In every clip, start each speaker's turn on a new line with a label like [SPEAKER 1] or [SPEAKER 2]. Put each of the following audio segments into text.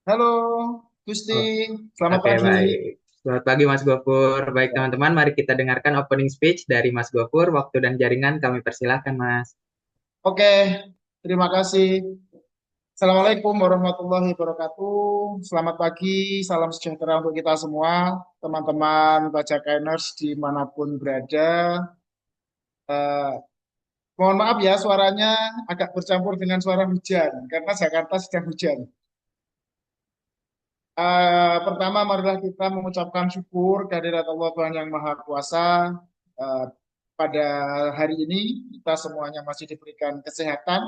[SPEAKER 1] Halo, Gusti.
[SPEAKER 2] Oh,
[SPEAKER 1] Selamat
[SPEAKER 2] oke,
[SPEAKER 1] pagi.
[SPEAKER 2] baik. Selamat pagi Mas Gofur. Baik
[SPEAKER 1] Ya.
[SPEAKER 2] teman-teman, mari kita dengarkan opening speech dari Mas Gofur. Waktu dan jaringan kami persilahkan Mas.
[SPEAKER 1] Oke, terima kasih. Assalamualaikum warahmatullahi wabarakatuh. Selamat pagi, salam sejahtera untuk kita semua, teman-teman baca Kainers dimanapun berada. Eh, Mohon maaf ya, suaranya agak bercampur dengan suara hujan, karena Jakarta sedang hujan. Pertama, marilah kita mengucapkan syukur kehadirat Allah Tuhan Yang Maha Kuasa. Eh, Pada hari ini kita semuanya masih diberikan kesehatan,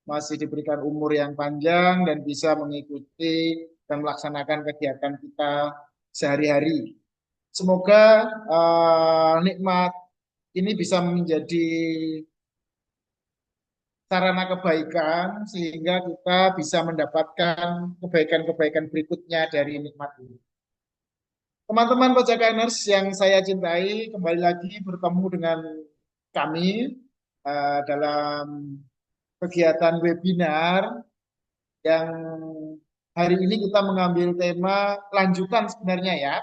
[SPEAKER 1] masih diberikan umur yang panjang dan bisa mengikuti dan melaksanakan kegiatan kita sehari-hari. Semoga nikmat ini bisa menjadi sarana kebaikan sehingga kita bisa mendapatkan kebaikan-kebaikan berikutnya dari nikmat ini. Teman-teman Pojakaners yang saya cintai, kembali lagi bertemu dengan kami dalam kegiatan webinar yang hari ini kita mengambil tema lanjutan sebenarnya ya,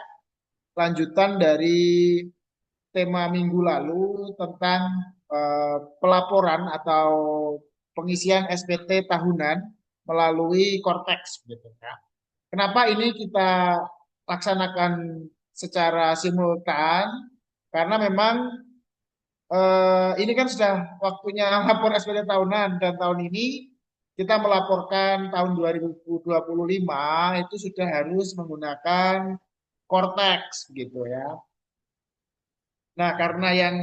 [SPEAKER 1] lanjutan dari tema minggu lalu tentang pelaporan atau pengisian SPT tahunan melalui Cortex gitu ya. Kenapa ini kita laksanakan secara simultan? Karena memang ini kan sudah waktunya lapor SPT tahunan dan tahun ini kita melaporkan tahun 2025 itu sudah harus menggunakan Cortex gitu ya. Nah, karena yang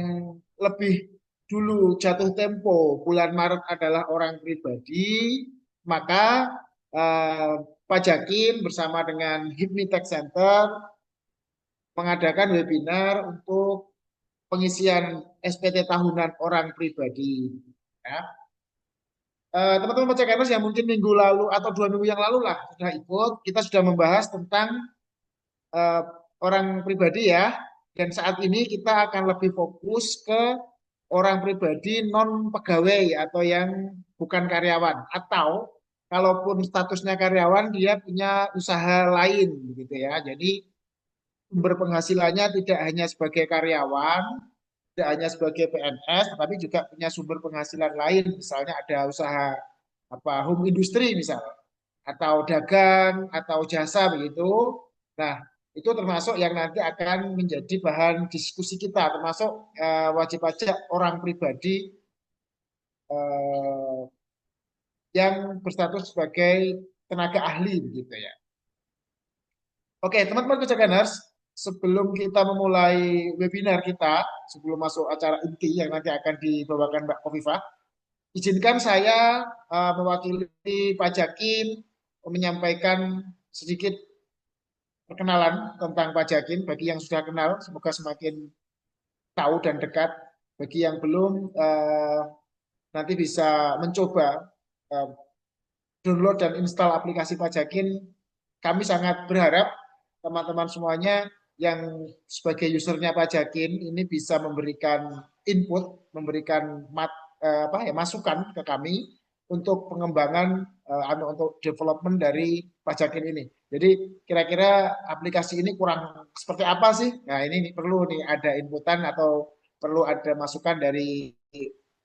[SPEAKER 1] lebih dulu jatuh tempo bulan Maret adalah orang pribadi, maka eh, Pajakin bersama dengan HIPMI Tech Center mengadakan webinar untuk pengisian SPT tahunan orang pribadi. Ya. Teman-teman Pajakaners yang mungkin minggu lalu atau 2 minggu yang lalu lah sudah ikut, kita sudah membahas tentang eh, orang pribadi ya. Dan saat ini kita akan lebih fokus ke orang pribadi non pegawai atau yang bukan karyawan atau kalaupun statusnya karyawan dia punya usaha lain gitu ya. Jadi sumber penghasilannya tidak hanya sebagai karyawan, tidak hanya sebagai PNS, tetapi juga punya sumber penghasilan lain. Misalnya ada usaha apa home industry misalnya atau dagang atau jasa begitu. Nah, itu termasuk yang nanti akan menjadi bahan diskusi kita, termasuk wajib pajak orang pribadi eh, yang berstatus sebagai tenaga ahli begitu ya. Oke, teman-teman Kejaganers, sebelum kita memulai webinar kita, sebelum masuk acara inti yang nanti akan dibawakan Mbak Kofifah, izinkan saya mewakili Pak Jakin menyampaikan sedikit perkenalan tentang Pak Jakin. Bagi yang sudah kenal, semoga semakin tahu dan dekat. Bagi yang belum, nanti bisa mencoba eh, download dan install aplikasi Pajakin. Kami sangat berharap teman-teman semuanya yang sebagai usernya Pajakin ini bisa memberikan input, memberikan masukan ke kami untuk pengembangan untuk development dari Pajakin ini. Jadi kira-kira aplikasi ini kurang seperti apa sih? Nah ini perlu nih ada inputan atau perlu ada masukan dari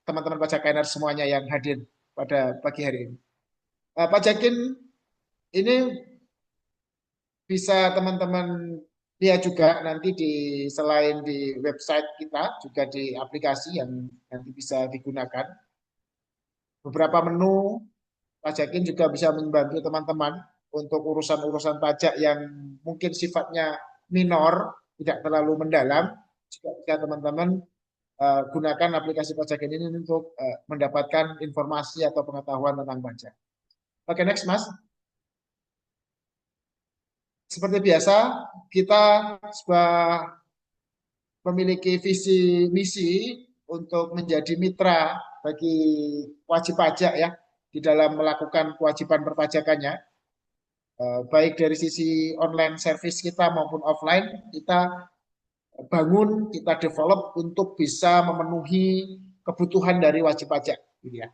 [SPEAKER 1] teman-teman Pajakiner semuanya yang hadir pada pagi hari ini. Pak Jakin, ini bisa teman-teman lihat juga nanti di selain di website kita, juga di aplikasi yang nanti bisa digunakan. Beberapa menu, Pak Jakin juga bisa membantu teman-teman untuk urusan-urusan pajak yang mungkin sifatnya minor, tidak terlalu mendalam. Juga bisa teman-teman gunakan aplikasi Pak Jakin ini untuk mendapatkan informasi atau pengetahuan tentang pajak. Oke, next Mas. Seperti biasa, kita memiliki visi misi untuk menjadi mitra bagi wajib pajak ya di dalam melakukan kewajiban perpajakannya. Baik dari sisi online service kita maupun offline, kita bangun, kita develop untuk bisa memenuhi kebutuhan dari wajib pajak. Gitu ya.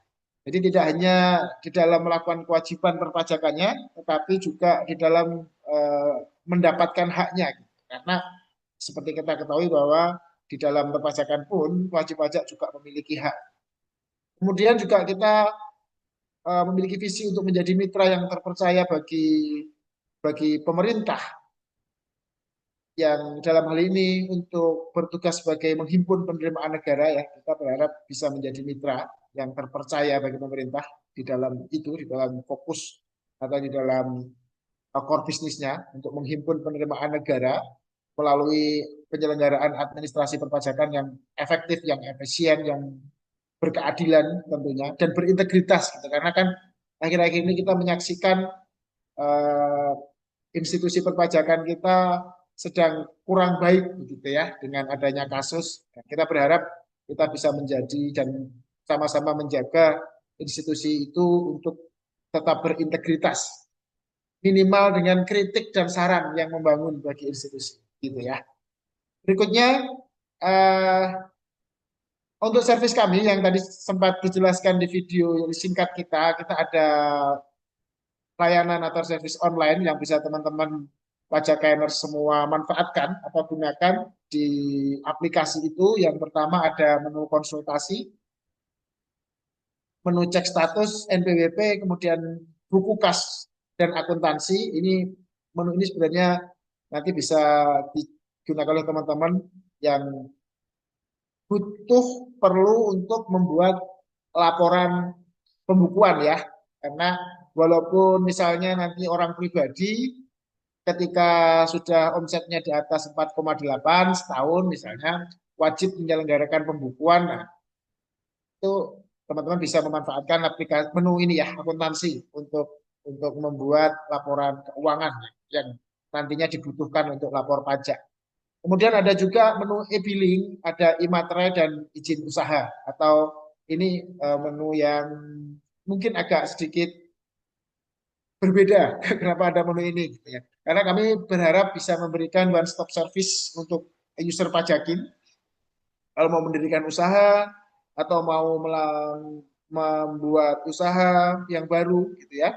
[SPEAKER 1] Jadi tidak hanya di dalam melakukan kewajiban perpajakannya, tetapi juga di dalam eh, mendapatkan haknya. Karena seperti kita ketahui bahwa di dalam perpajakan pun wajib pajak juga memiliki hak. Kemudian juga kita memiliki visi untuk menjadi mitra yang terpercaya bagi pemerintah yang dalam hal ini untuk bertugas sebagai menghimpun penerimaan negara ya, kita berharap bisa menjadi mitra yang terpercaya bagi pemerintah di dalam itu, di dalam fokus atau di dalam core bisnisnya untuk menghimpun penerimaan negara melalui penyelenggaraan administrasi perpajakan yang efektif, yang efisien, yang berkeadilan tentunya dan berintegritas gitu. Karena kan akhir-akhir ini kita menyaksikan eh, institusi perpajakan kita sedang kurang baik begitu ya dengan adanya kasus. Kita berharap kita bisa menjadi dan sama-sama menjaga institusi itu untuk tetap berintegritas, minimal dengan kritik dan saran yang membangun bagi institusi gitu ya. Berikutnya eh, untuk servis kami yang tadi sempat dijelaskan di video singkat kita ada layanan atau servis online yang bisa teman-teman pajakainer semua manfaatkan atau gunakan di aplikasi itu. Yang pertama ada menu konsultasi, menu cek status NPWP, kemudian buku kas dan akuntansi. Menu ini sebenarnya nanti bisa digunakan oleh teman-teman yang butuh perlu untuk membuat laporan pembukuan ya. Karena walaupun misalnya nanti orang pribadi ketika sudah omsetnya di atas 4,8 setahun misalnya wajib menyelenggarakan pembukuan. Nah, itu teman-teman bisa memanfaatkan aplikasi menu ini ya akuntansi untuk membuat laporan keuangan yang nantinya dibutuhkan untuk lapor pajak. Kemudian ada juga menu e-billing, ada e-materai dan izin usaha atau ini menu yang mungkin agak sedikit berbeda. Kenapa ada menu ini gitu ya. Karena kami berharap bisa memberikan one stop service untuk user pajakin kalau mau mendirikan usaha atau mau membuat usaha yang baru gitu ya,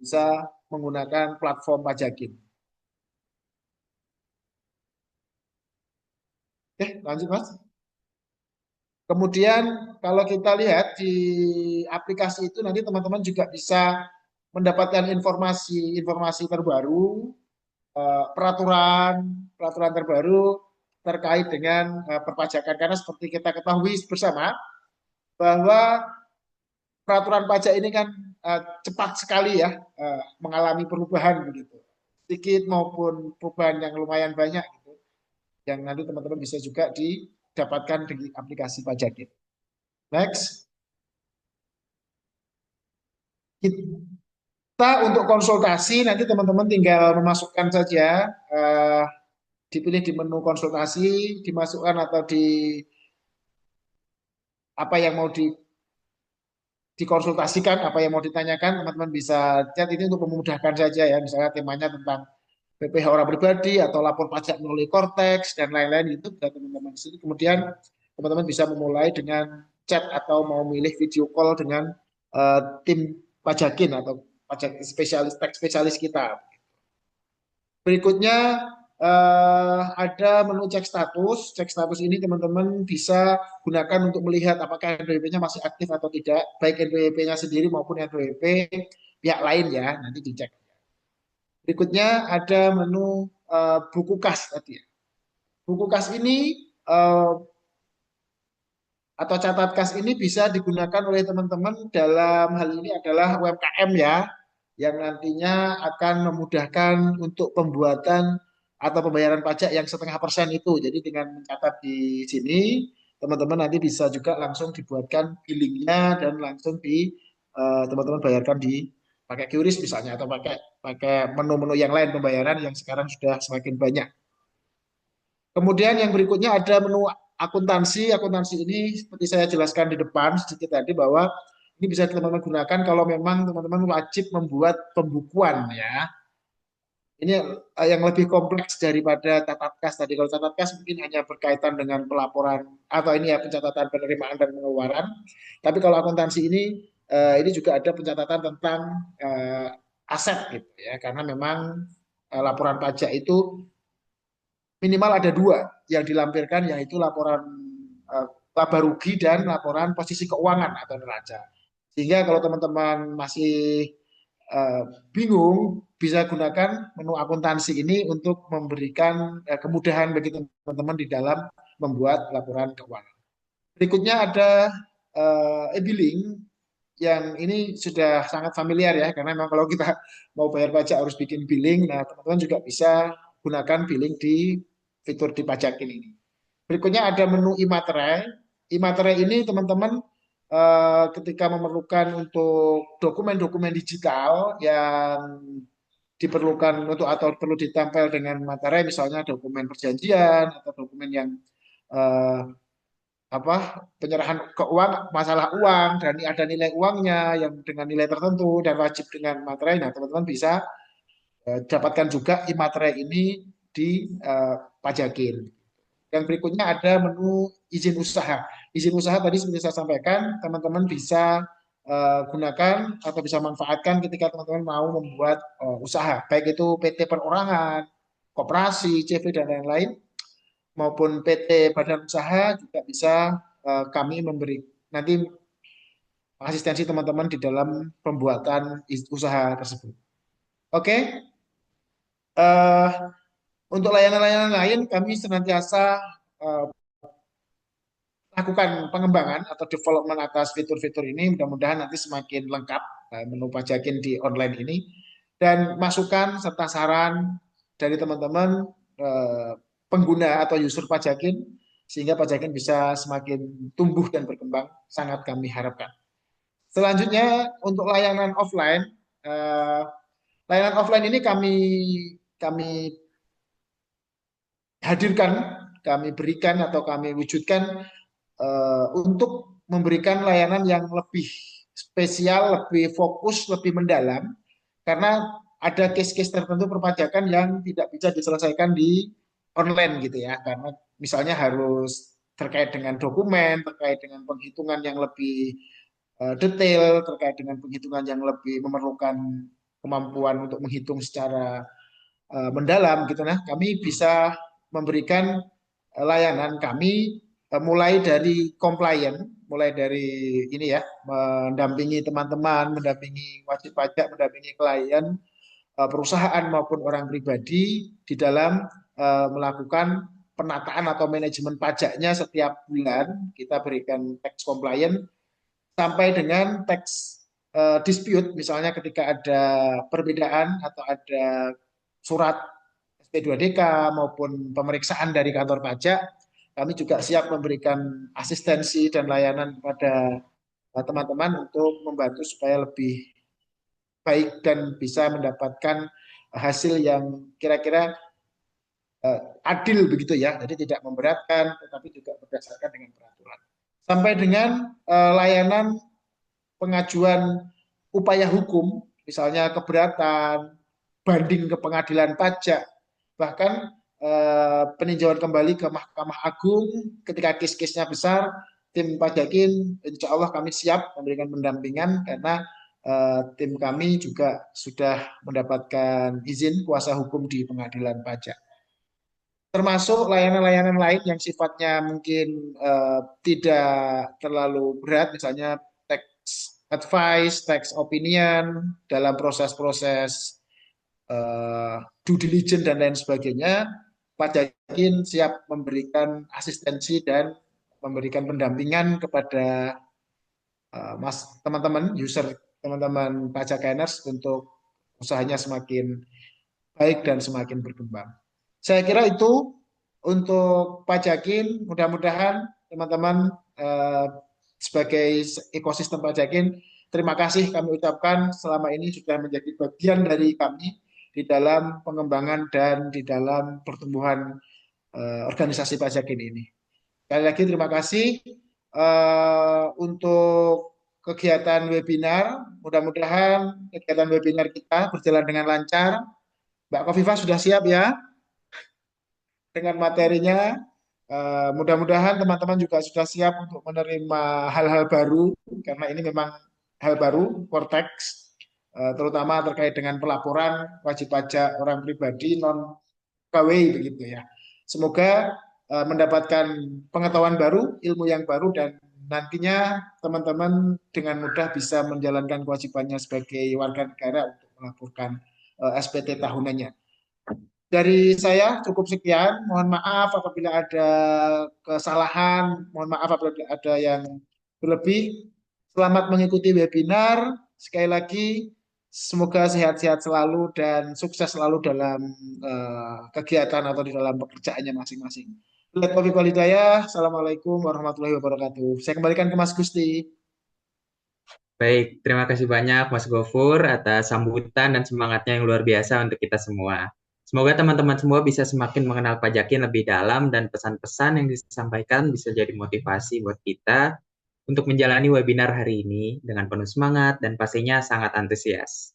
[SPEAKER 1] bisa menggunakan platform pajakin. Oke, lanjut Mas. Kemudian kalau kita lihat di aplikasi itu nanti teman-teman juga bisa mendapatkan informasi terbaru, peraturan peraturan terbaru terkait dengan perpajakan karena seperti kita ketahui bersama bahwa peraturan pajak ini kan cepat sekali ya mengalami perubahan begitu sedikit maupun perubahan yang lumayan banyak gitu yang nanti teman-teman bisa juga didapatkan di aplikasi pajak ini. Next, kita untuk konsultasi nanti teman-teman tinggal memasukkan saja dipilih di menu konsultasi, dimasukkan atau di apa yang mau dikonsultasikan, apa yang mau ditanyakan, teman-teman bisa chat ini untuk memudahkan saja ya. Misalnya temanya tentang PPh orang pribadi atau lapor pajak melalui Cortex dan lain-lain itu bisa teman-teman di sini. Kemudian teman-teman bisa memulai dengan chat atau mau milih video call dengan tim pajakin atau pajak spesialis tax spesialis kita. Berikutnya ada menu cek status. Cek status ini teman-teman bisa gunakan untuk melihat apakah NPWP-nya masih aktif atau tidak, baik NPWP-nya sendiri maupun NPWP pihak lain ya, nanti dicek. Berikutnya ada menu buku kas tadi ya. Buku kas ini uh, atau catat kas ini bisa digunakan oleh teman-teman dalam hal ini adalah UMKM ya, yang nantinya akan memudahkan untuk pembuatan atau pembayaran pajak yang 0,5% itu. Jadi dengan mencatat di sini, teman-teman nanti bisa juga langsung dibuatkan billingnya dan langsung teman-teman bayarkan di pakai QRIS misalnya atau pakai pakai menu-menu yang lain pembayaran yang sekarang sudah semakin banyak. Kemudian yang berikutnya ada menu akuntansi. Akuntansi ini seperti saya jelaskan di depan sedikit tadi bahwa ini bisa teman-teman gunakan kalau memang teman-teman wajib membuat pembukuan ya. Ini yang lebih kompleks daripada catat kas tadi. Kalau catat kas mungkin hanya berkaitan dengan pelaporan atau ini ya pencatatan penerimaan dan pengeluaran. Tapi kalau akuntansi ini ini juga ada pencatatan tentang eh, aset gitu ya, karena memang laporan pajak itu minimal ada dua yang dilampirkan, yaitu laporan eh, laba rugi dan laporan posisi keuangan atau neraca. Sehingga kalau teman-teman masih eh, bingung, bisa gunakan menu akuntansi ini untuk memberikan kemudahan bagi teman-teman di dalam membuat laporan keuangan. Berikutnya ada e-billing yang ini sudah sangat familiar ya, karena memang kalau kita mau bayar pajak harus bikin billing. Nah, teman-teman juga bisa gunakan billing di fitur di pajakin ini. Berikutnya ada menu e-materai. E-materai ini teman-teman ketika memerlukan untuk dokumen-dokumen digital yang diperlukan untuk atau perlu ditempel dengan materai, misalnya dokumen perjanjian atau dokumen yang eh, apa penyerahan keuangan, masalah uang dan ada nilai uangnya yang dengan nilai tertentu dan wajib dengan materai. Nah, teman-teman bisa dapatkan juga e-materai ini di pajakin. Yang berikutnya ada menu izin usaha. Izin usaha tadi seperti saya sampaikan, teman-teman bisa gunakan atau bisa manfaatkan ketika teman-teman mau membuat usaha, baik itu PT perorangan, koperasi, CV dan lain-lain, maupun PT badan usaha juga bisa kami memberi nanti asistensi teman-teman di dalam pembuatan usaha tersebut. Oke, eh, untuk layanan-layanan lain kami senantiasa eh, lakukan pengembangan atau development atas fitur-fitur ini. Mudah-mudahan nanti semakin lengkap menu pajakin di online ini, dan masukan serta saran dari teman-teman pengguna atau user pajakin sehingga pajakin bisa semakin tumbuh dan berkembang sangat kami harapkan. Selanjutnya untuk layanan offline ini kami hadirkan, kami berikan atau kami wujudkan untuk memberikan layanan yang lebih spesial, lebih fokus, lebih mendalam, karena ada case-case tertentu perpajakan yang tidak bisa diselesaikan di online gitu ya, karena misalnya harus terkait dengan dokumen, terkait dengan penghitungan yang lebih detail, terkait dengan penghitungan yang lebih memerlukan kemampuan untuk menghitung secara mendalam gitu. Nah, kami bisa memberikan layanan kami mulai dari compliant, mulai dari ini ya, mendampingi teman-teman, mendampingi wajib pajak, mendampingi klien, perusahaan maupun orang pribadi di dalam melakukan penataan atau manajemen pajaknya setiap bulan. Kita berikan tax compliant sampai dengan tax dispute, misalnya ketika ada perbedaan atau ada surat SP2DK maupun pemeriksaan dari kantor pajak, kami juga siap memberikan asistensi dan layanan kepada teman-teman untuk membantu supaya lebih baik dan bisa mendapatkan hasil yang kira-kira adil begitu ya. Jadi tidak memberatkan, tetapi juga berdasarkan dengan peraturan. Sampai dengan layanan pengajuan upaya hukum, misalnya keberatan, banding ke pengadilan pajak, bahkan peninjauan kembali ke Mahkamah Agung ketika kes-kesnya besar, tim Pajakin insya Allah kami siap memberikan pendampingan karena tim kami juga sudah mendapatkan izin kuasa hukum di pengadilan pajak. Termasuk layanan-layanan lain yang sifatnya mungkin tidak terlalu berat, misalnya tax advice, tax opinion dalam proses-proses due diligence dan lain sebagainya. Pak Jakin siap memberikan asistensi dan memberikan pendampingan kepada mas teman-teman user, teman-teman pajakaners untuk usahanya semakin baik dan semakin berkembang. Saya kira itu untuk pajakin. Mudah-mudahan teman-teman sebagai ekosistem pajakin, terima kasih kami ucapkan selama ini sudah menjadi bagian dari kami di dalam pengembangan dan di dalam pertumbuhan organisasi pajakin ini. Sekali lagi terima kasih untuk kegiatan webinar. Mudah-mudahan kegiatan webinar kita berjalan dengan lancar. Mbak Kofifa sudah siap ya dengan materinya. Mudah-mudahan teman-teman juga sudah siap untuk menerima hal-hal baru karena ini memang hal baru, Cortex, terutama terkait dengan pelaporan wajib pajak orang pribadi non pegawai begitu ya. Semoga mendapatkan pengetahuan baru, ilmu yang baru, dan nantinya teman-teman dengan mudah bisa menjalankan kewajibannya sebagai warga negara untuk melaporkan SPT tahunannya. Dari saya cukup sekian. Mohon maaf apabila ada kesalahan, mohon maaf apabila ada yang berlebih. Selamat mengikuti webinar. Sekali lagi, semoga sehat-sehat selalu dan sukses selalu dalam kegiatan atau di dalam pekerjaannya masing-masing. Assalamualaikum warahmatullahi wabarakatuh. Saya kembalikan ke Mas Gusti.
[SPEAKER 2] Baik, terima kasih banyak Mas Gofur atas sambutan dan semangatnya yang luar biasa untuk kita semua. Semoga teman-teman semua bisa semakin mengenal pajakin lebih dalam dan pesan-pesan yang disampaikan bisa jadi motivasi buat kita untuk menjalani webinar hari ini dengan penuh semangat dan pastinya sangat antusias.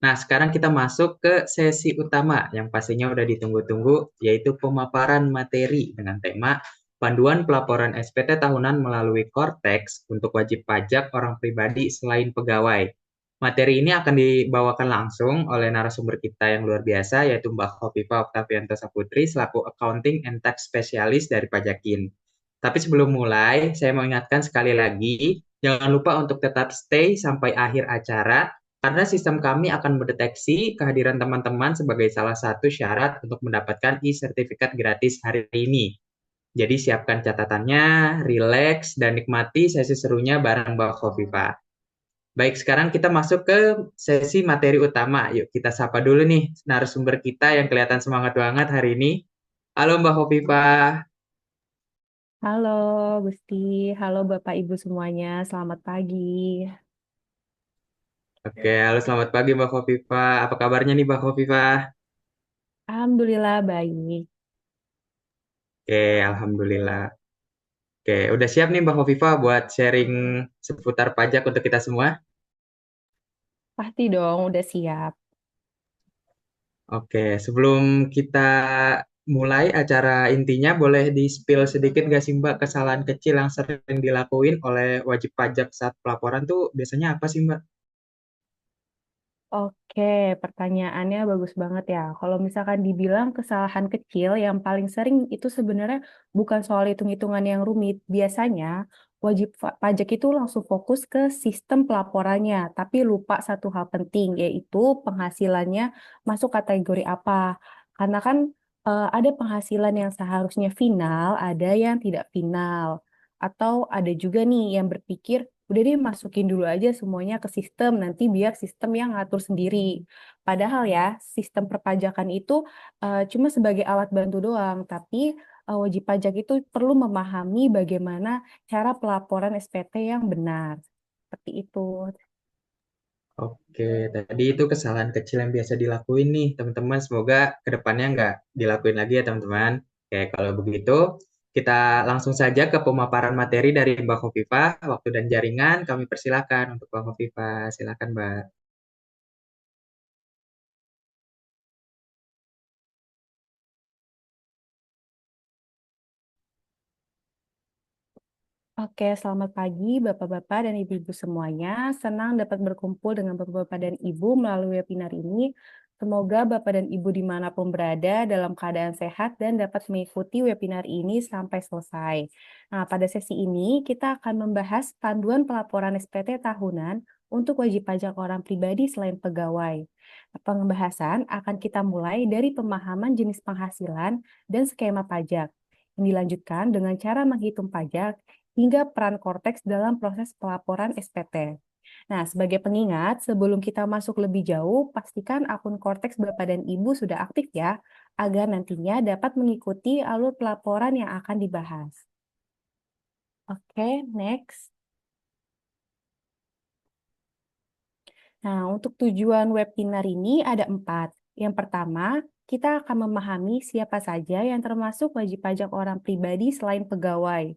[SPEAKER 2] Nah, sekarang kita masuk ke sesi utama yang pastinya udah ditunggu-tunggu, yaitu pemaparan materi dengan tema Panduan Pelaporan SPT Tahunan melalui Cortex untuk wajib pajak orang pribadi selain pegawai. Materi ini akan dibawakan langsung oleh narasumber kita yang luar biasa, yaitu Mbak Khofifa Oktavianto Saputri selaku Accounting and Tax Specialist dari Pajakin. Tapi sebelum mulai, saya mau ingatkan sekali lagi, jangan lupa untuk tetap stay sampai akhir acara, karena sistem kami akan mendeteksi kehadiran teman-teman sebagai salah satu syarat untuk mendapatkan e-sertifikat gratis hari ini. Jadi siapkan catatannya, relax, dan nikmati sesi serunya bareng Mbak Khofifa. Baik, sekarang kita masuk ke sesi materi utama. Yuk kita sapa dulu nih narasumber kita yang kelihatan semangat banget hari ini. Halo Mbak Khofifa.
[SPEAKER 3] Halo Gusti, halo Bapak Ibu semuanya, selamat pagi.
[SPEAKER 2] Oke, halo selamat pagi Mbak Khofifa. Apa kabarnya nih Mbak Khofifa?
[SPEAKER 3] Alhamdulillah baik.
[SPEAKER 2] Oke, Alhamdulillah. Oke, udah siap nih Mbak Khofifa buat sharing seputar pajak untuk kita semua?
[SPEAKER 3] Pasti dong, udah siap.
[SPEAKER 2] Oke, sebelum kita mulai acara intinya, boleh di-spill sedikit nggak sih Mbak kesalahan kecil yang sering dilakuin oleh wajib pajak saat pelaporan tuh biasanya apa sih Mbak?
[SPEAKER 3] Oke, pertanyaannya bagus banget ya. Kalau misalkan dibilang kesalahan kecil, yang paling sering itu sebenarnya bukan soal hitung-hitungan yang rumit. Biasanya wajib pajak itu langsung fokus ke sistem pelaporannya, tapi lupa satu hal penting, yaitu penghasilannya masuk kategori apa. Karena kan ada penghasilan yang seharusnya final, ada yang tidak final. Atau ada juga nih yang berpikir, udah deh masukin dulu aja semuanya ke sistem, nanti biar sistem yang ngatur sendiri. Padahal ya, sistem perpajakan itu cuma sebagai alat bantu doang, tapi wajib pajak itu perlu memahami bagaimana cara pelaporan SPT yang benar. Seperti itu.
[SPEAKER 2] Oke, tadi itu kesalahan kecil yang biasa dilakuin nih teman-teman. Semoga kedepannya nggak dilakuin lagi ya teman-teman. Oke, kalau begitu kita langsung saja ke pemaparan materi dari Mbak Khofifa. Waktu dan jaringan kami persilakan untuk Mbak Khofifa. Silakan Mbak.
[SPEAKER 3] Oke, selamat pagi Bapak-Bapak dan Ibu-Ibu semuanya. Senang dapat berkumpul dengan Bapak-Bapak dan Ibu melalui webinar ini. Semoga Bapak dan Ibu dimanapun berada dalam keadaan sehat dan dapat mengikuti webinar ini sampai selesai. Nah, pada sesi ini kita akan membahas panduan pelaporan SPT tahunan untuk wajib pajak orang pribadi selain pegawai. Pembahasan akan kita mulai dari pemahaman jenis penghasilan dan skema pajak. Yang dilanjutkan dengan cara menghitung pajak hingga peran korteks dalam proses pelaporan SPT. Nah, sebagai pengingat, sebelum kita masuk lebih jauh, pastikan akun korteks Bapak dan Ibu sudah aktif ya, agar nantinya dapat mengikuti alur pelaporan yang akan dibahas. Oke, next. Nah, untuk tujuan webinar ini ada 4. Yang pertama, kita akan memahami siapa saja yang termasuk wajib pajak orang pribadi selain pegawai.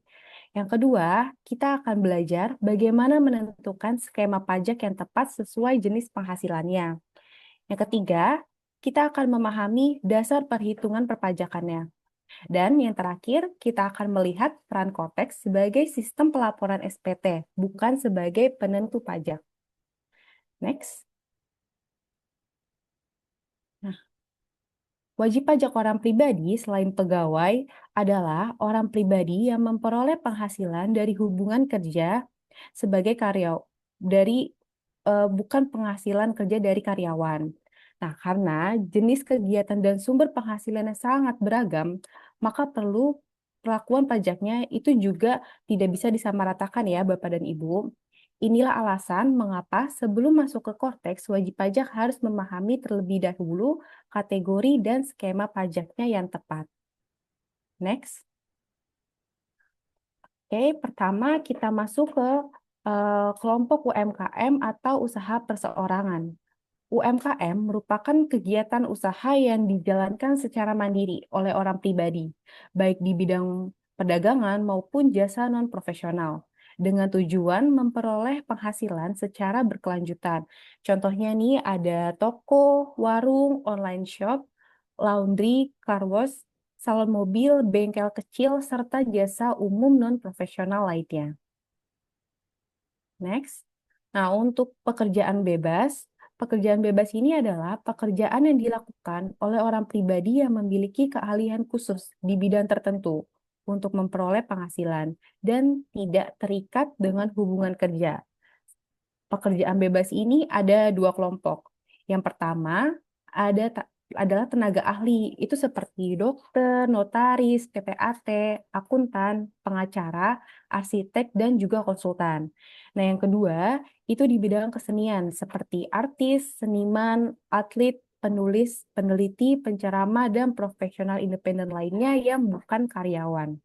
[SPEAKER 3] Yang kedua, kita akan belajar bagaimana menentukan skema pajak yang tepat sesuai jenis penghasilannya. Yang ketiga, kita akan memahami dasar perhitungan perpajakannya. Dan yang terakhir, kita akan melihat peran Kotex sebagai sistem pelaporan SPT, bukan sebagai penentu pajak. Next. Nah, wajib pajak orang pribadi selain pegawai adalah orang pribadi yang memperoleh penghasilan dari hubungan kerja sebagai bukan penghasilan kerja dari karyawan. Nah, karena jenis kegiatan dan sumber penghasilannya sangat beragam, maka perlakuan pajaknya itu juga tidak bisa disamaratakan ya Bapak dan Ibu. Inilah alasan mengapa sebelum masuk ke Korteks, wajib pajak harus memahami terlebih dahulu kategori dan skema pajaknya yang tepat. Next. Oke, pertama kita masuk ke kelompok UMKM atau usaha perseorangan. UMKM merupakan kegiatan usaha yang dijalankan secara mandiri oleh orang pribadi, baik di bidang perdagangan maupun jasa non-profesional, dengan tujuan memperoleh penghasilan secara berkelanjutan. Contohnya nih ada toko, warung, online shop, laundry, car wash, salon mobil, bengkel kecil, serta jasa umum non-profesional lainnya. Next. Nah, untuk pekerjaan bebas ini adalah pekerjaan yang dilakukan oleh orang pribadi yang memiliki keahlian khusus di bidang tertentu untuk memperoleh penghasilan dan tidak terikat dengan hubungan kerja. Pekerjaan bebas ini ada dua kelompok. Yang pertama adalah tenaga ahli, itu seperti dokter, notaris, PPAT, akuntan, pengacara, arsitek, dan juga konsultan. Nah, yang kedua itu di bidang kesenian seperti artis, seniman, atlet, penulis, peneliti, penceramah, dan profesional independen lainnya yang bukan karyawan.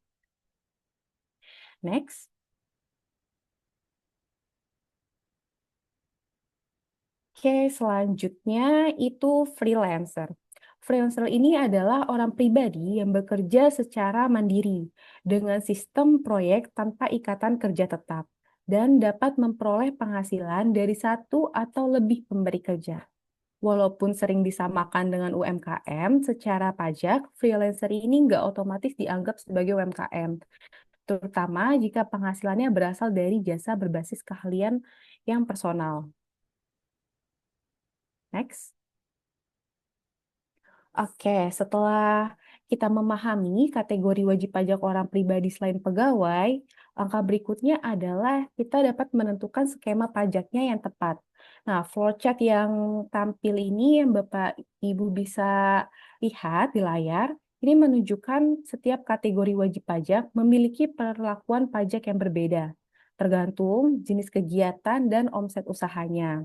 [SPEAKER 3] Next. Oke, selanjutnya itu freelancer. Freelancer ini adalah orang pribadi yang bekerja secara mandiri dengan sistem proyek tanpa ikatan kerja tetap dan dapat memperoleh penghasilan dari satu atau lebih pemberi kerja. Walaupun sering disamakan dengan UMKM, secara pajak, freelancer ini nggak otomatis dianggap sebagai UMKM, terutama jika penghasilannya berasal dari jasa berbasis keahlian yang personal. Next. Oke, setelah kita memahami kategori wajib pajak orang pribadi selain pegawai, langkah berikutnya adalah kita dapat menentukan skema pajaknya yang tepat. Nah, flowchart yang tampil ini yang Bapak Ibu bisa lihat di layar, ini menunjukkan setiap kategori wajib pajak memiliki perlakuan pajak yang berbeda, tergantung jenis kegiatan dan omset usahanya.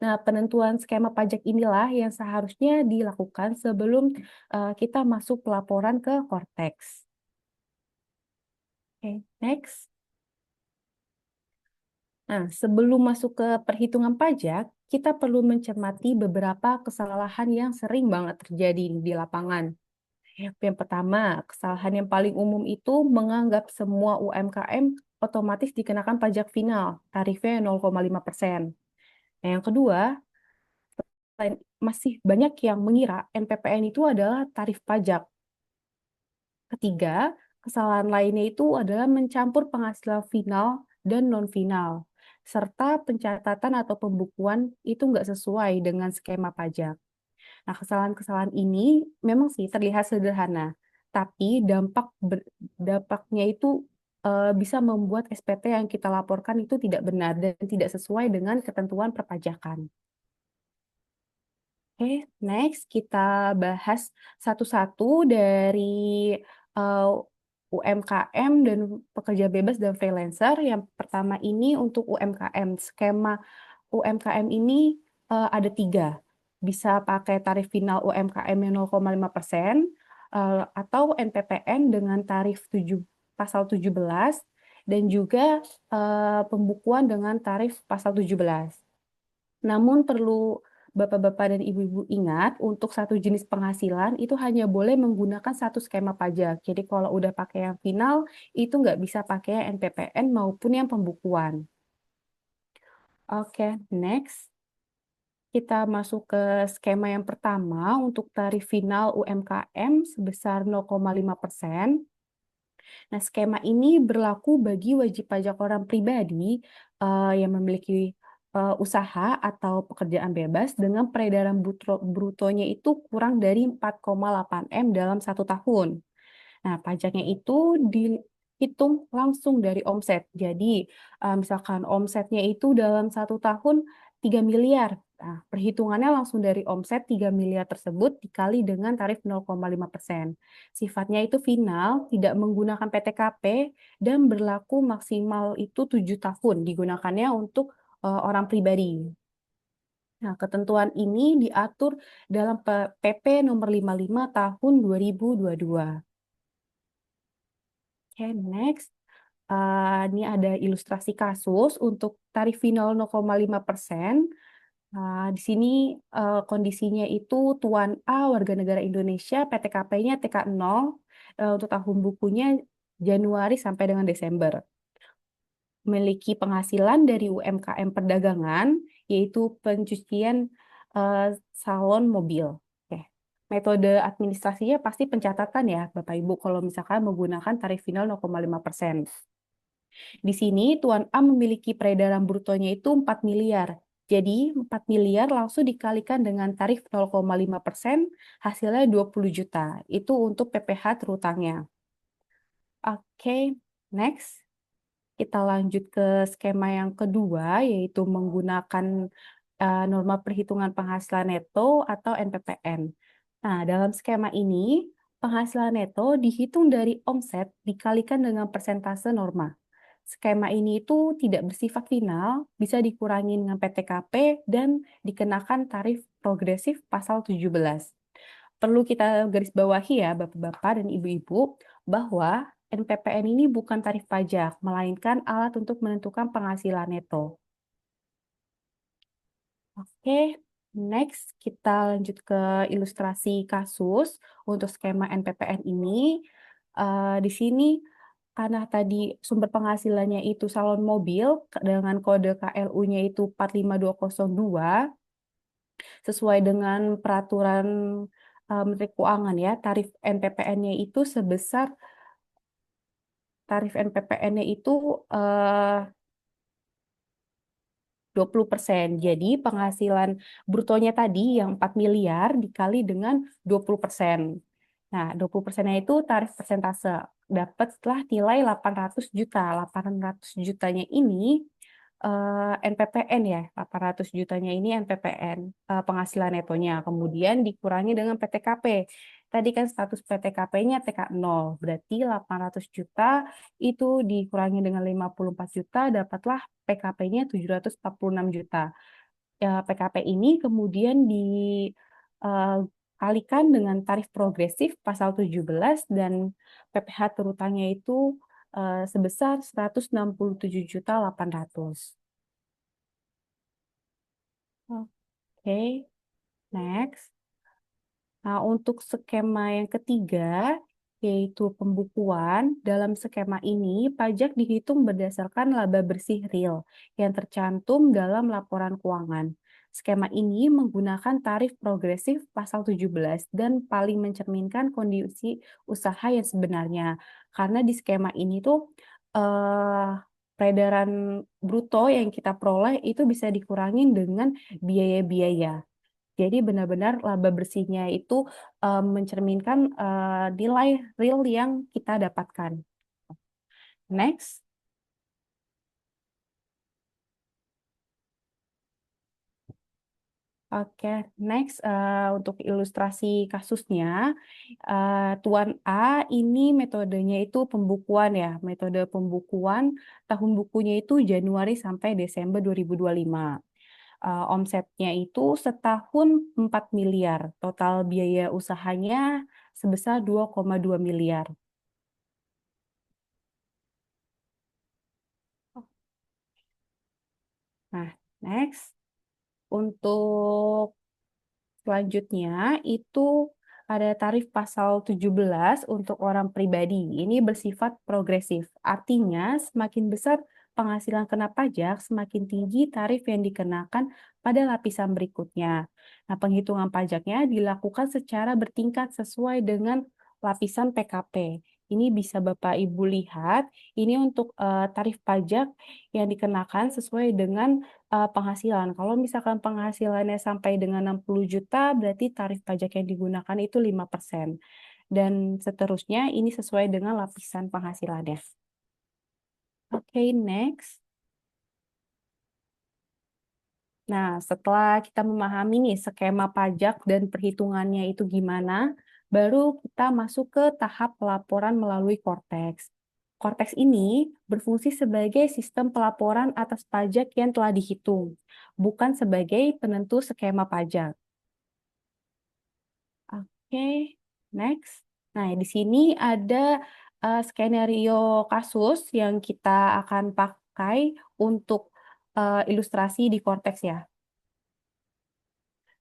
[SPEAKER 3] Nah, penentuan skema pajak inilah yang seharusnya dilakukan sebelum kita masuk pelaporan ke Korteks. Oke, next. Nah, sebelum masuk ke perhitungan pajak, kita perlu mencermati beberapa kesalahan yang sering banget terjadi di lapangan. Yang pertama, kesalahan yang paling umum itu menganggap semua UMKM otomatis dikenakan pajak final, tarifnya 0,5%. Nah, yang kedua, masih banyak yang mengira NPPN itu adalah tarif pajak. Ketiga, kesalahan lainnya itu adalah mencampur penghasilan final dan non-final, serta pencatatan atau pembukuan itu nggak sesuai dengan skema pajak. Nah, kesalahan-kesalahan ini memang sih terlihat sederhana, tapi dampaknya itu bisa membuat SPT yang kita laporkan itu tidak benar dan tidak sesuai dengan ketentuan perpajakan. Oke, next kita bahas satu-satu dari UMKM dan pekerja bebas dan freelancer. Yang pertama ini untuk UMKM. Skema UMKM ini ada 3. Bisa pakai tarif final UMKM yang 0,5%, atau NPPN dengan tarif pasal 17, dan juga pembukuan dengan tarif pasal 17. Namun perlu Bapak-bapak dan ibu-ibu ingat, untuk satu jenis penghasilan itu hanya boleh menggunakan satu skema pajak. Jadi kalau udah pakai yang final, itu nggak bisa pakai yang NPPN maupun yang pembukuan. Oke, next. Kita masuk ke skema yang pertama untuk tarif final UMKM sebesar 0,5%. Nah, skema ini berlaku bagi wajib pajak orang pribadi yang memiliki usaha atau pekerjaan bebas dengan peredaran brutonya itu kurang dari 4,8 M dalam 1 tahun. Nah, pajaknya itu dihitung langsung dari omset. Jadi, misalkan omsetnya itu dalam 1 tahun 3 miliar. Nah, perhitungannya langsung dari omset 3 miliar tersebut dikali dengan tarif 0,5%. Sifatnya itu final, tidak menggunakan PTKP, dan berlaku maksimal itu 7 tahun. Digunakannya untuk orang pribadi. Nah, ketentuan ini diatur dalam PP nomor 55 tahun 2022. Oke, next. Ini ada ilustrasi kasus untuk tarif final 0,5%. Di sini kondisinya itu Tuan A, warga negara Indonesia, PTKP-nya TK0, untuk tahun bukunya Januari sampai dengan Desember. Memiliki penghasilan dari UMKM perdagangan, yaitu pencucian salon mobil. Oke. Metode administrasinya pasti pencatatan ya, Bapak Ibu, kalau misalkan menggunakan tarif final 0,5%. Di sini Tuan A memiliki peredaran brutonya itu 4 miliar. Jadi 4 miliar langsung dikalikan dengan tarif 0,5%, hasilnya 20 juta. Itu untuk PPh terutangnya. Oke, next. Kita lanjut ke skema yang kedua, yaitu menggunakan norma perhitungan penghasilan neto atau NPPN. Nah, dalam skema ini, penghasilan neto dihitung dari omset dikalikan dengan persentase norma. Skema ini itu tidak bersifat final, bisa dikurangi dengan PTKP dan dikenakan tarif progresif pasal 17. Perlu kita garis bawahi ya, Bapak-bapak dan Ibu-ibu, bahwa NPPN ini bukan tarif pajak, melainkan alat untuk menentukan penghasilan neto. Oke, next kita lanjut ke ilustrasi kasus untuk skema NPPN ini. Di sini karena tadi sumber penghasilannya itu salon mobil dengan kode KLU-nya itu 45202, sesuai dengan peraturan Menteri Keuangan ya, tarif NPPN-nya itu sebesar 20%. Jadi penghasilan brutonya tadi yang 4 miliar dikali dengan 20%. Nah, 20%-nya itu tarif persentase. Dapatlah nilai 800 juta. 800 jutanya ini NPPN ya. 800 jutanya ini NPPN, penghasilan netonya. Kemudian dikurangi dengan PTKP. Tadi kan status PTKP-nya TK0. Berarti 800 juta itu dikurangi dengan 54 juta, dapatlah PKP-nya 746 juta. PKP ini kemudian dikalikan dengan tarif progresif pasal 17 dan PPh terutangnya itu sebesar 167.800.000. Oke, next. Nah, untuk skema yang ketiga, yaitu pembukuan, dalam skema ini pajak dihitung berdasarkan laba bersih real yang tercantum dalam laporan keuangan. Skema ini menggunakan tarif progresif pasal 17 dan paling mencerminkan kondisi usaha yang sebenarnya. Karena di skema ini tuh peredaran bruto yang kita peroleh itu bisa dikurangi dengan biaya-biaya. Jadi benar-benar laba bersihnya itu mencerminkan nilai real yang kita dapatkan. Next. Oke, next untuk ilustrasi kasusnya, Tuan A ini metodenya itu pembukuan ya, metode pembukuan tahun bukunya itu Januari sampai Desember 2025. Omsetnya itu setahun 4 miliar, total biaya usahanya sebesar 2,2 miliar. Nah, next. Untuk selanjutnya itu ada tarif pasal 17 untuk orang pribadi. Ini bersifat progresif. Artinya semakin besar penghasilan kena pajak, semakin tinggi tarif yang dikenakan pada lapisan berikutnya. Nah, penghitungan pajaknya dilakukan secara bertingkat sesuai dengan lapisan PKP. Ini bisa Bapak Ibu lihat, ini untuk tarif pajak yang dikenakan sesuai dengan penghasilan. Kalau misalkan penghasilannya sampai dengan 60 juta, berarti tarif pajak yang digunakan itu 5%. Dan seterusnya ini sesuai dengan lapisan penghasilannya. Oke, next. Nah, setelah kita memahami nih skema pajak dan perhitungannya itu gimana, baru kita masuk ke tahap pelaporan melalui Cortex. Cortex ini berfungsi sebagai sistem pelaporan atas pajak yang telah dihitung, bukan sebagai penentu skema pajak. Oke, next. Nah, di sini ada skenario kasus yang kita akan pakai untuk ilustrasi di Cortex ya.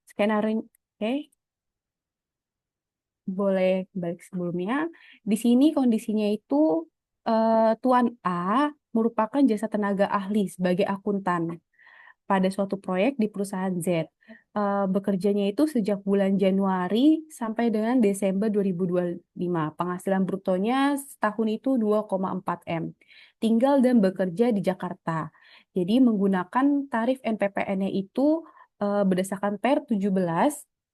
[SPEAKER 3] Skenario, oke, boleh balik sebelumnya. Di sini kondisinya itu Tuan A merupakan jasa tenaga ahli sebagai akuntan pada suatu proyek di perusahaan Z. Bekerjanya itu sejak bulan Januari sampai dengan Desember 2025. Penghasilan brutonya setahun itu 2,4 M. Tinggal dan bekerja di Jakarta. Jadi menggunakan tarif NPPN-nya itu berdasarkan Per 17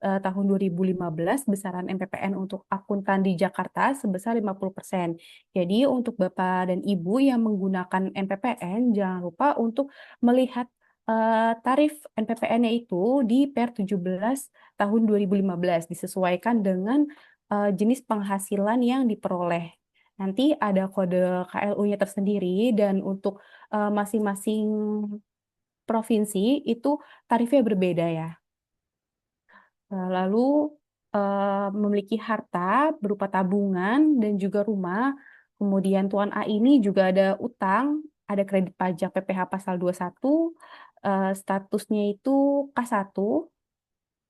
[SPEAKER 3] tahun 2015, besaran NPPN untuk akuntan di Jakarta sebesar 50%. Jadi untuk Bapak dan Ibu yang menggunakan NPPN, jangan lupa untuk melihat tarif NPPN-nya itu di Per 17 tahun 2015 disesuaikan dengan jenis penghasilan yang diperoleh. Nanti ada kode KLU-nya tersendiri dan untuk masing-masing provinsi itu tarifnya berbeda ya. Lalu memiliki harta berupa tabungan dan juga rumah. Kemudian Tuan A ini juga ada utang, ada kredit pajak PPh pasal 21, statusnya itu K1,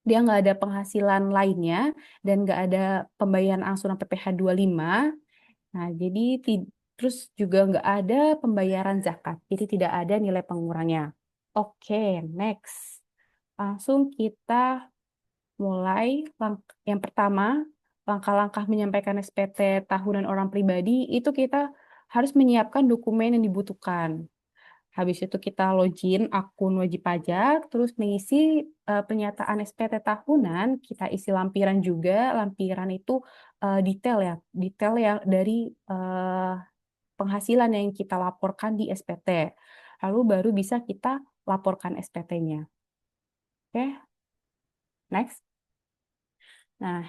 [SPEAKER 3] dia nggak ada penghasilan lainnya, dan nggak ada pembayaran angsuran PPh 25. Nah, jadi terus juga nggak ada pembayaran zakat, jadi tidak ada nilai pengurangnya. Oke, next. Langsung kita mulai. Yang pertama, langkah-langkah menyampaikan SPT tahunan orang pribadi, itu kita harus menyiapkan dokumen yang dibutuhkan. Habis itu kita login akun wajib pajak, terus mengisi pernyataan SPT tahunan, kita isi lampiran juga. Lampiran itu detail ya dari penghasilan yang kita laporkan di SPT. Lalu baru bisa kita laporkan SPT-nya. Oke, next. Nah,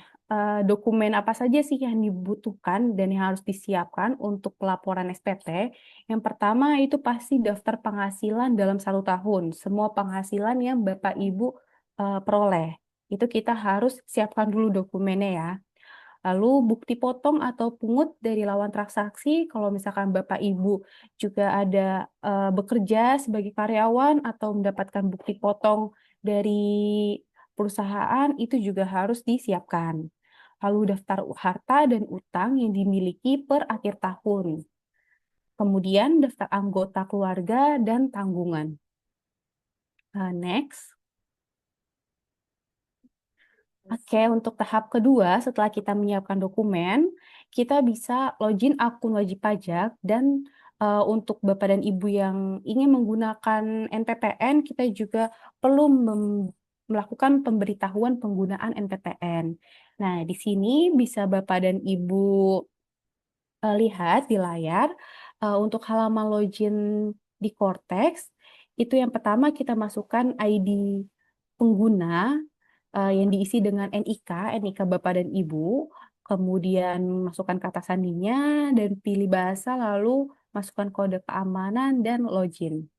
[SPEAKER 3] dokumen apa saja sih yang dibutuhkan dan yang harus disiapkan untuk pelaporan SPT? Yang pertama itu pasti daftar penghasilan dalam 1 tahun. Semua penghasilan yang Bapak Ibu peroleh. Itu kita harus siapkan dulu dokumennya ya. Lalu bukti potong atau pungut dari lawan transaksi, kalau misalkan Bapak Ibu juga ada bekerja sebagai karyawan atau mendapatkan bukti potong dari perusahaan, itu juga harus disiapkan. Lalu daftar harta dan utang yang dimiliki per akhir tahun. Kemudian daftar anggota keluarga dan tanggungan. Next. Oke, untuk tahap kedua, setelah kita menyiapkan dokumen, kita bisa login akun wajib pajak dan untuk Bapak dan Ibu yang ingin menggunakan NPPN, kita juga perlu melakukan pemberitahuan penggunaan NPPN. Nah, di sini bisa Bapak dan Ibu lihat di layar untuk halaman login di Cortex, itu yang pertama kita masukkan ID pengguna yang diisi dengan NIK Bapak dan Ibu, kemudian masukkan kata sandinya dan pilih bahasa, lalu masukkan kode keamanan dan login.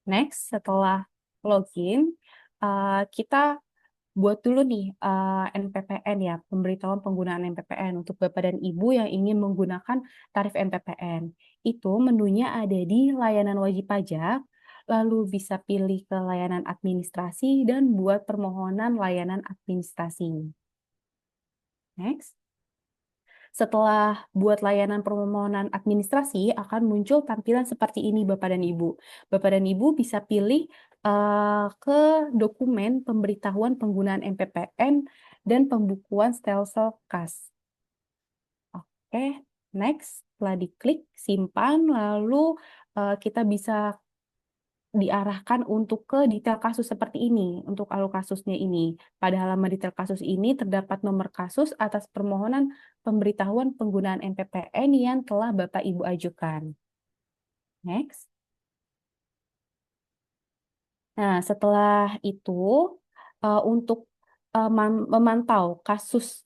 [SPEAKER 3] Next, setelah login, kita buat dulu nih NPPN ya, pemberitahuan penggunaan NPPN untuk Bapak dan Ibu yang ingin menggunakan tarif NPPN. Itu menunya ada di layanan wajib pajak, lalu bisa pilih ke layanan administrasi dan buat permohonan layanan administrasi. Next. Setelah buat layanan permohonan administrasi, akan muncul tampilan seperti ini Bapak dan Ibu. Bapak dan Ibu bisa pilih ke dokumen pemberitahuan penggunaan NPPN dan pembukuan stelsel kas. Oke. Oke, next. Setelah diklik, simpan, lalu kita bisa diarahkan untuk ke detail kasus seperti ini, untuk alur kasusnya ini. Pada halaman detail kasus ini terdapat nomor kasus atas permohonan pemberitahuan penggunaan MPPN yang telah Bapak Ibu ajukan. Next. Nah, setelah itu, untuk memantau kasus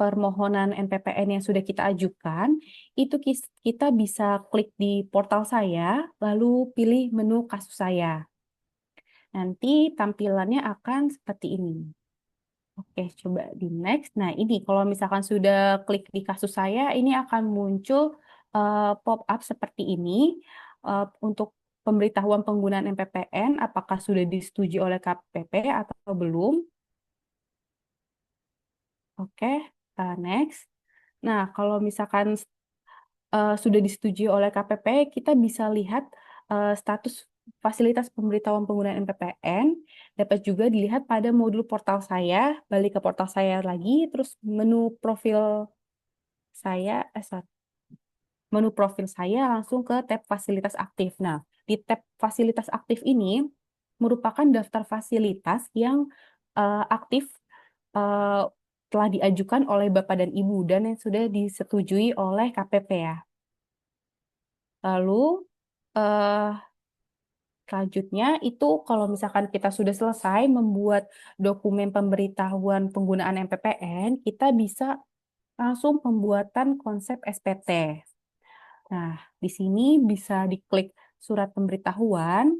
[SPEAKER 3] permohonan NPPN yang sudah kita ajukan, itu kita bisa klik di portal saya, lalu pilih menu kasus saya. Nanti tampilannya akan seperti ini. Oke, coba di next. Nah, ini kalau misalkan sudah klik di kasus saya, ini akan muncul pop-up seperti ini untuk pemberitahuan penggunaan MPPN, apakah sudah disetujui oleh KPP atau belum. Oke, next. Nah, kalau misalkan sudah disetujui oleh KPP, kita bisa lihat status fasilitas pemberitahuan penggunaan MPPN. Dapat juga dilihat pada modul portal saya, balik ke portal saya lagi, terus menu profil saya, menu profil saya langsung ke tab fasilitas aktif. Nah, di tab fasilitas aktif ini merupakan daftar fasilitas yang aktif eh, telah diajukan oleh Bapak dan Ibu dan yang sudah disetujui oleh KPP ya. Lalu eh, selanjutnya itu kalau misalkan kita sudah selesai membuat dokumen pemberitahuan penggunaan MPPN, kita bisa langsung pembuatan konsep SPT. Nah, di sini bisa diklik surat pemberitahuan,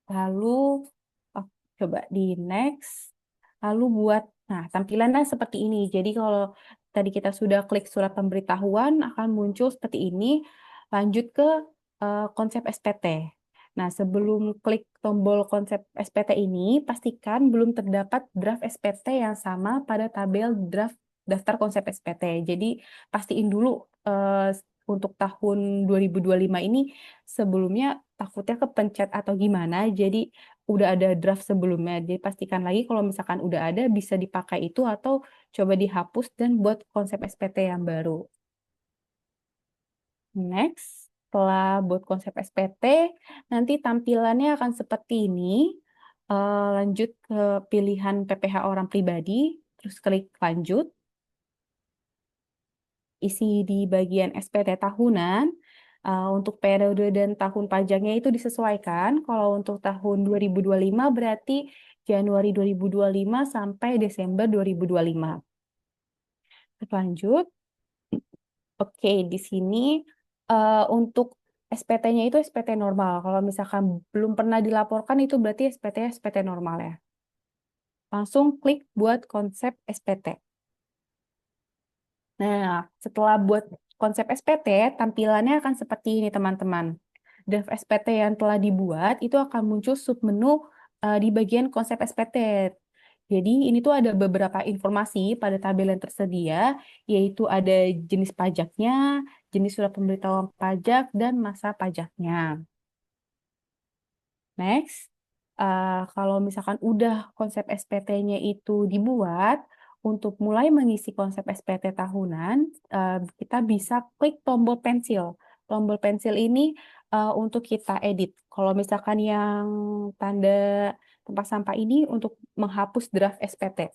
[SPEAKER 3] lalu oh, coba di next, lalu buat, nah tampilannya seperti ini. Jadi kalau tadi kita sudah klik surat pemberitahuan, akan muncul seperti ini, lanjut ke konsep SPT. Nah, sebelum klik tombol konsep SPT ini, pastikan belum terdapat draft SPT yang sama pada tabel draft daftar konsep SPT. Jadi, pastiin dulu untuk tahun 2025 ini sebelumnya takutnya kepencet atau gimana. Jadi, udah ada draft sebelumnya. Jadi, pastikan lagi kalau misalkan udah ada, bisa dipakai itu atau coba dihapus dan buat konsep SPT yang baru. Next, setelah buat konsep SPT, nanti tampilannya akan seperti ini. Lanjut ke pilihan PPH orang pribadi, terus klik lanjut. Isi di bagian SPT tahunan. Untuk periode dan tahun pajaknya itu disesuaikan. Kalau untuk tahun 2025 berarti Januari 2025 sampai Desember 2025. Lanjut. Oke, di sini untuk SPT-nya itu SPT normal. Kalau misalkan belum pernah dilaporkan itu berarti SPT normal ya. Langsung klik buat konsep SPT. Nah, setelah buat konsep SPT, tampilannya akan seperti ini teman-teman. Draft SPT yang telah dibuat itu akan muncul submenu di bagian konsep SPT. Jadi ini tuh ada beberapa informasi pada tabel yang tersedia, yaitu ada jenis pajaknya, jenis surat pemberitahuan pajak, dan masa pajaknya. Next, kalau misalkan udah konsep SPT-nya itu dibuat, untuk mulai mengisi konsep SPT tahunan, kita bisa klik tombol pensil. Tombol pensil ini untuk kita edit. Kalau misalkan yang tanda tempat sampah ini untuk menghapus draft SPT.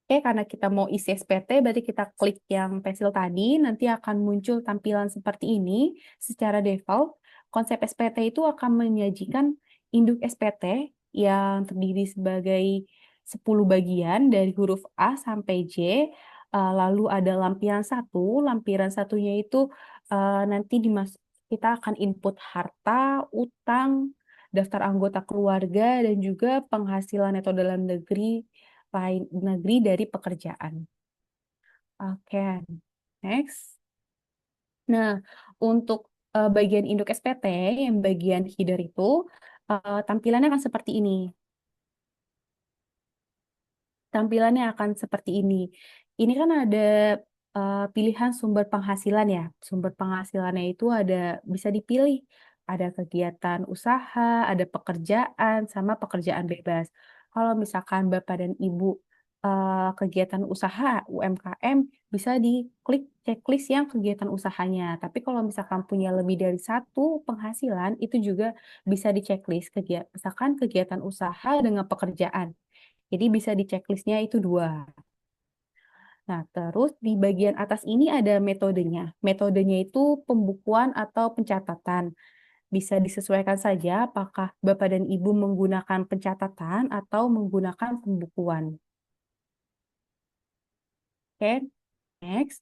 [SPEAKER 3] Oke, karena kita mau isi SPT, berarti kita klik yang pensil tadi, nanti akan muncul tampilan seperti ini. Secara default, konsep SPT itu akan menyajikan induk SPT yang terdiri sebagai 10 bagian dari huruf A sampai J. Lalu ada lampiran satu, lampiran satunya itu nanti kita akan input harta, utang, daftar anggota keluarga, dan juga penghasilan neto dalam negeri dari pekerjaan. Oke, next. Nah, untuk bagian induk SPT, yang bagian header itu, tampilannya akan seperti ini. Tampilannya akan seperti ini. Ini kan ada pilihan sumber penghasilan ya. Sumber penghasilannya itu bisa dipilih. Ada kegiatan usaha, ada pekerjaan, sama pekerjaan bebas. Kalau misalkan Bapak dan Ibu kegiatan usaha UMKM, bisa diklik checklist yang kegiatan usahanya. Tapi kalau misalkan punya lebih dari satu penghasilan, itu juga bisa di checklist misalkan kegiatan usaha dengan pekerjaan. Jadi bisa di checklistnya itu dua. Nah, terus di bagian atas ini ada metodenya. Metodenya itu pembukuan atau pencatatan. Bisa disesuaikan saja apakah Bapak dan Ibu menggunakan pencatatan atau menggunakan pembukuan. Oke, next.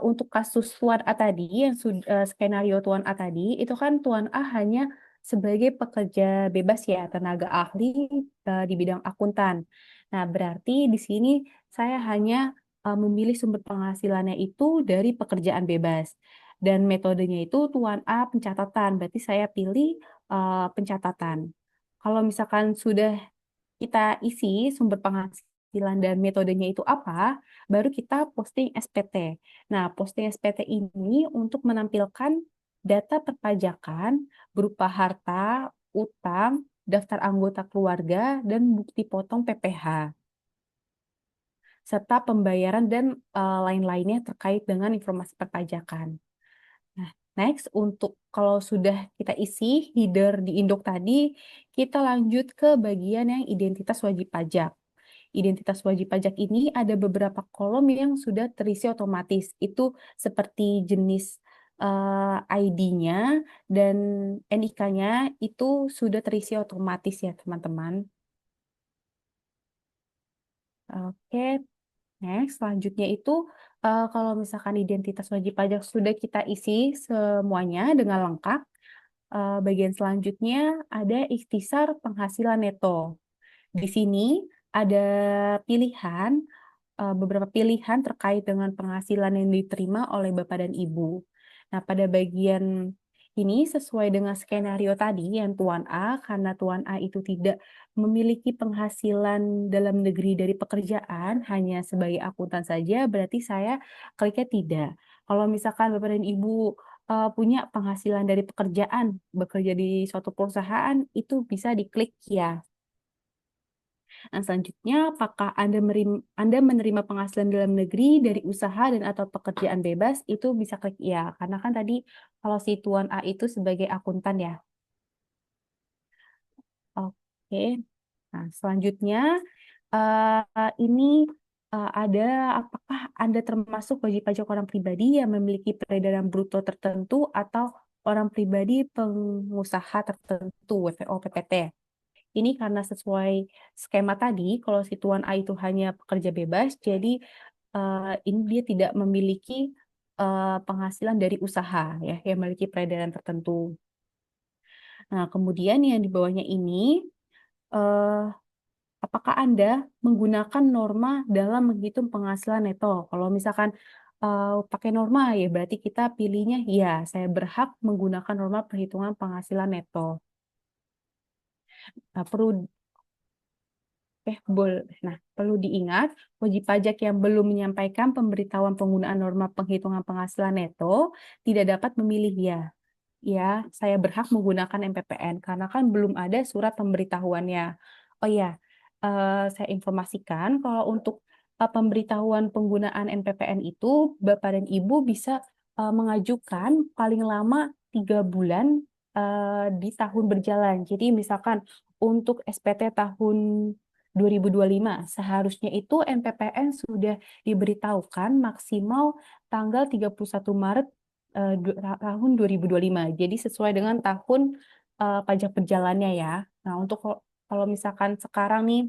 [SPEAKER 3] Untuk kasus Tuan A tadi, yang skenario Tuan A tadi, itu kan Tuan A hanya sebagai pekerja bebas ya, tenaga ahli di bidang akuntan. Nah, berarti di sini saya hanya memilih sumber penghasilannya itu dari pekerjaan bebas. Dan metodenya itu Tuan A pencatatan, berarti saya pilih pencatatan. Kalau misalkan sudah kita isi sumber penghasilan dan metodenya itu apa, baru kita posting SPT. Nah, posting SPT ini untuk menampilkan data perpajakan berupa harta, utang, daftar anggota keluarga, dan bukti potong PPh, serta pembayaran dan lain-lainnya terkait dengan informasi perpajakan. Nah, next, untuk kalau sudah kita isi header di induk tadi, kita lanjut ke bagian yang identitas wajib pajak. Identitas wajib pajak ini ada beberapa kolom yang sudah terisi otomatis. Itu seperti jenis ID-nya dan NIK-nya itu sudah terisi otomatis ya, teman-teman. Oke, next, selanjutnya itu kalau misalkan identitas wajib pajak sudah kita isi semuanya dengan lengkap, bagian selanjutnya ada ikhtisar penghasilan neto. Di sini ada pilihan, beberapa pilihan terkait dengan penghasilan yang diterima oleh Bapak dan Ibu. Nah, pada bagian ini sesuai dengan skenario tadi yang Tuan A, karena Tuan A itu tidak memiliki penghasilan dalam negeri dari pekerjaan, hanya sebagai akuntan saja, berarti saya kliknya tidak. Kalau misalkan Bapak dan Ibu punya penghasilan dari pekerjaan, bekerja di suatu perusahaan, itu bisa diklik ya. Nah, selanjutnya, apakah Anda menerima penghasilan dalam negeri dari usaha dan atau pekerjaan bebas? Itu bisa klik ya, karena kan tadi kalau si Tuan A itu sebagai akuntan ya. Oke, nah selanjutnya ini ada apakah Anda termasuk wajib pajak orang pribadi yang memiliki peredaran bruto tertentu atau orang pribadi pengusaha tertentu, WPO, PPT? Ini karena sesuai skema tadi, kalau si Tuan A itu hanya pekerja bebas, jadi ini dia tidak memiliki penghasilan dari usaha ya, yang memiliki peredaran tertentu. Nah, kemudian yang di bawahnya ini, eh, apakah Anda menggunakan norma dalam menghitung penghasilan neto? Kalau misalkan pakai norma ya, berarti kita pilihnya ya, saya berhak menggunakan norma perhitungan penghasilan neto. Nah, perlu diingat, wajib pajak yang belum menyampaikan pemberitahuan penggunaan norma penghitungan penghasilan neto tidak dapat memilih ya. Ya, saya berhak menggunakan MPPN karena kan belum ada surat pemberitahuannya. Oh ya, saya informasikan kalau untuk pemberitahuan penggunaan NPPN itu, Bapak dan Ibu bisa mengajukan paling lama 3 bulan di tahun berjalan. Jadi misalkan untuk SPT tahun 2025, seharusnya itu NPPN sudah diberitahukan maksimal tanggal 31 Maret tahun 2025. Jadi sesuai dengan tahun pajak berjalannya ya. Nah, untuk kalau misalkan sekarang nih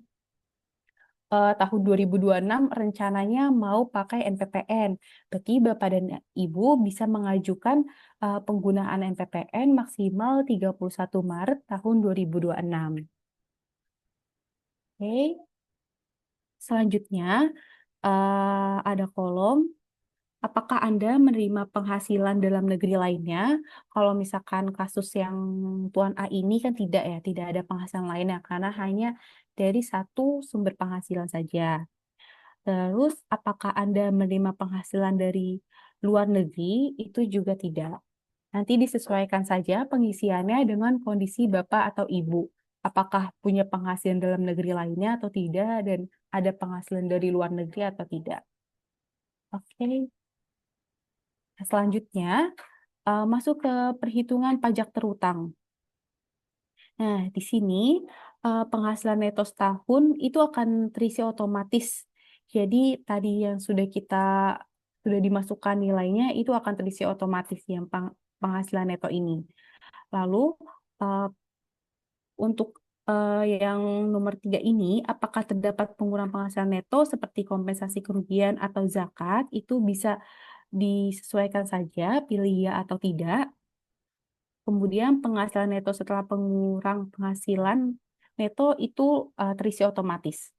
[SPEAKER 3] tahun 2026 rencananya mau pakai NPPN. Berarti Bapak dan Ibu bisa mengajukan penggunaan NPPN maksimal 31 Maret tahun 2026. Oke. Selanjutnya ada kolom apakah Anda menerima penghasilan dalam negeri lainnya? Kalau misalkan kasus yang Tuan A ini kan tidak ya, tidak ada penghasilan lainnya karena hanya dari satu sumber penghasilan saja. Terus, apakah Anda menerima penghasilan dari luar negeri? Itu juga tidak. Nanti disesuaikan saja pengisiannya dengan kondisi Bapak atau Ibu. apakah punya penghasilan dalam negeri lainnya atau tidak, dan ada penghasilan dari luar negeri atau tidak. Oke. Selanjutnya, masuk ke perhitungan pajak terutang. Nah, di sini penghasilan neto setahun itu akan terisi otomatis. Jadi tadi yang sudah dimasukkan nilainya itu akan terisi otomatis yang penghasilan neto ini. Lalu eh, untuk yang nomor 3 ini, apakah terdapat pengurangan penghasilan neto seperti kompensasi kerugian atau zakat, itu bisa disesuaikan saja, pilih ya atau tidak. Kemudian penghasilan neto setelah pengurang penghasilan neto itu terisi otomatis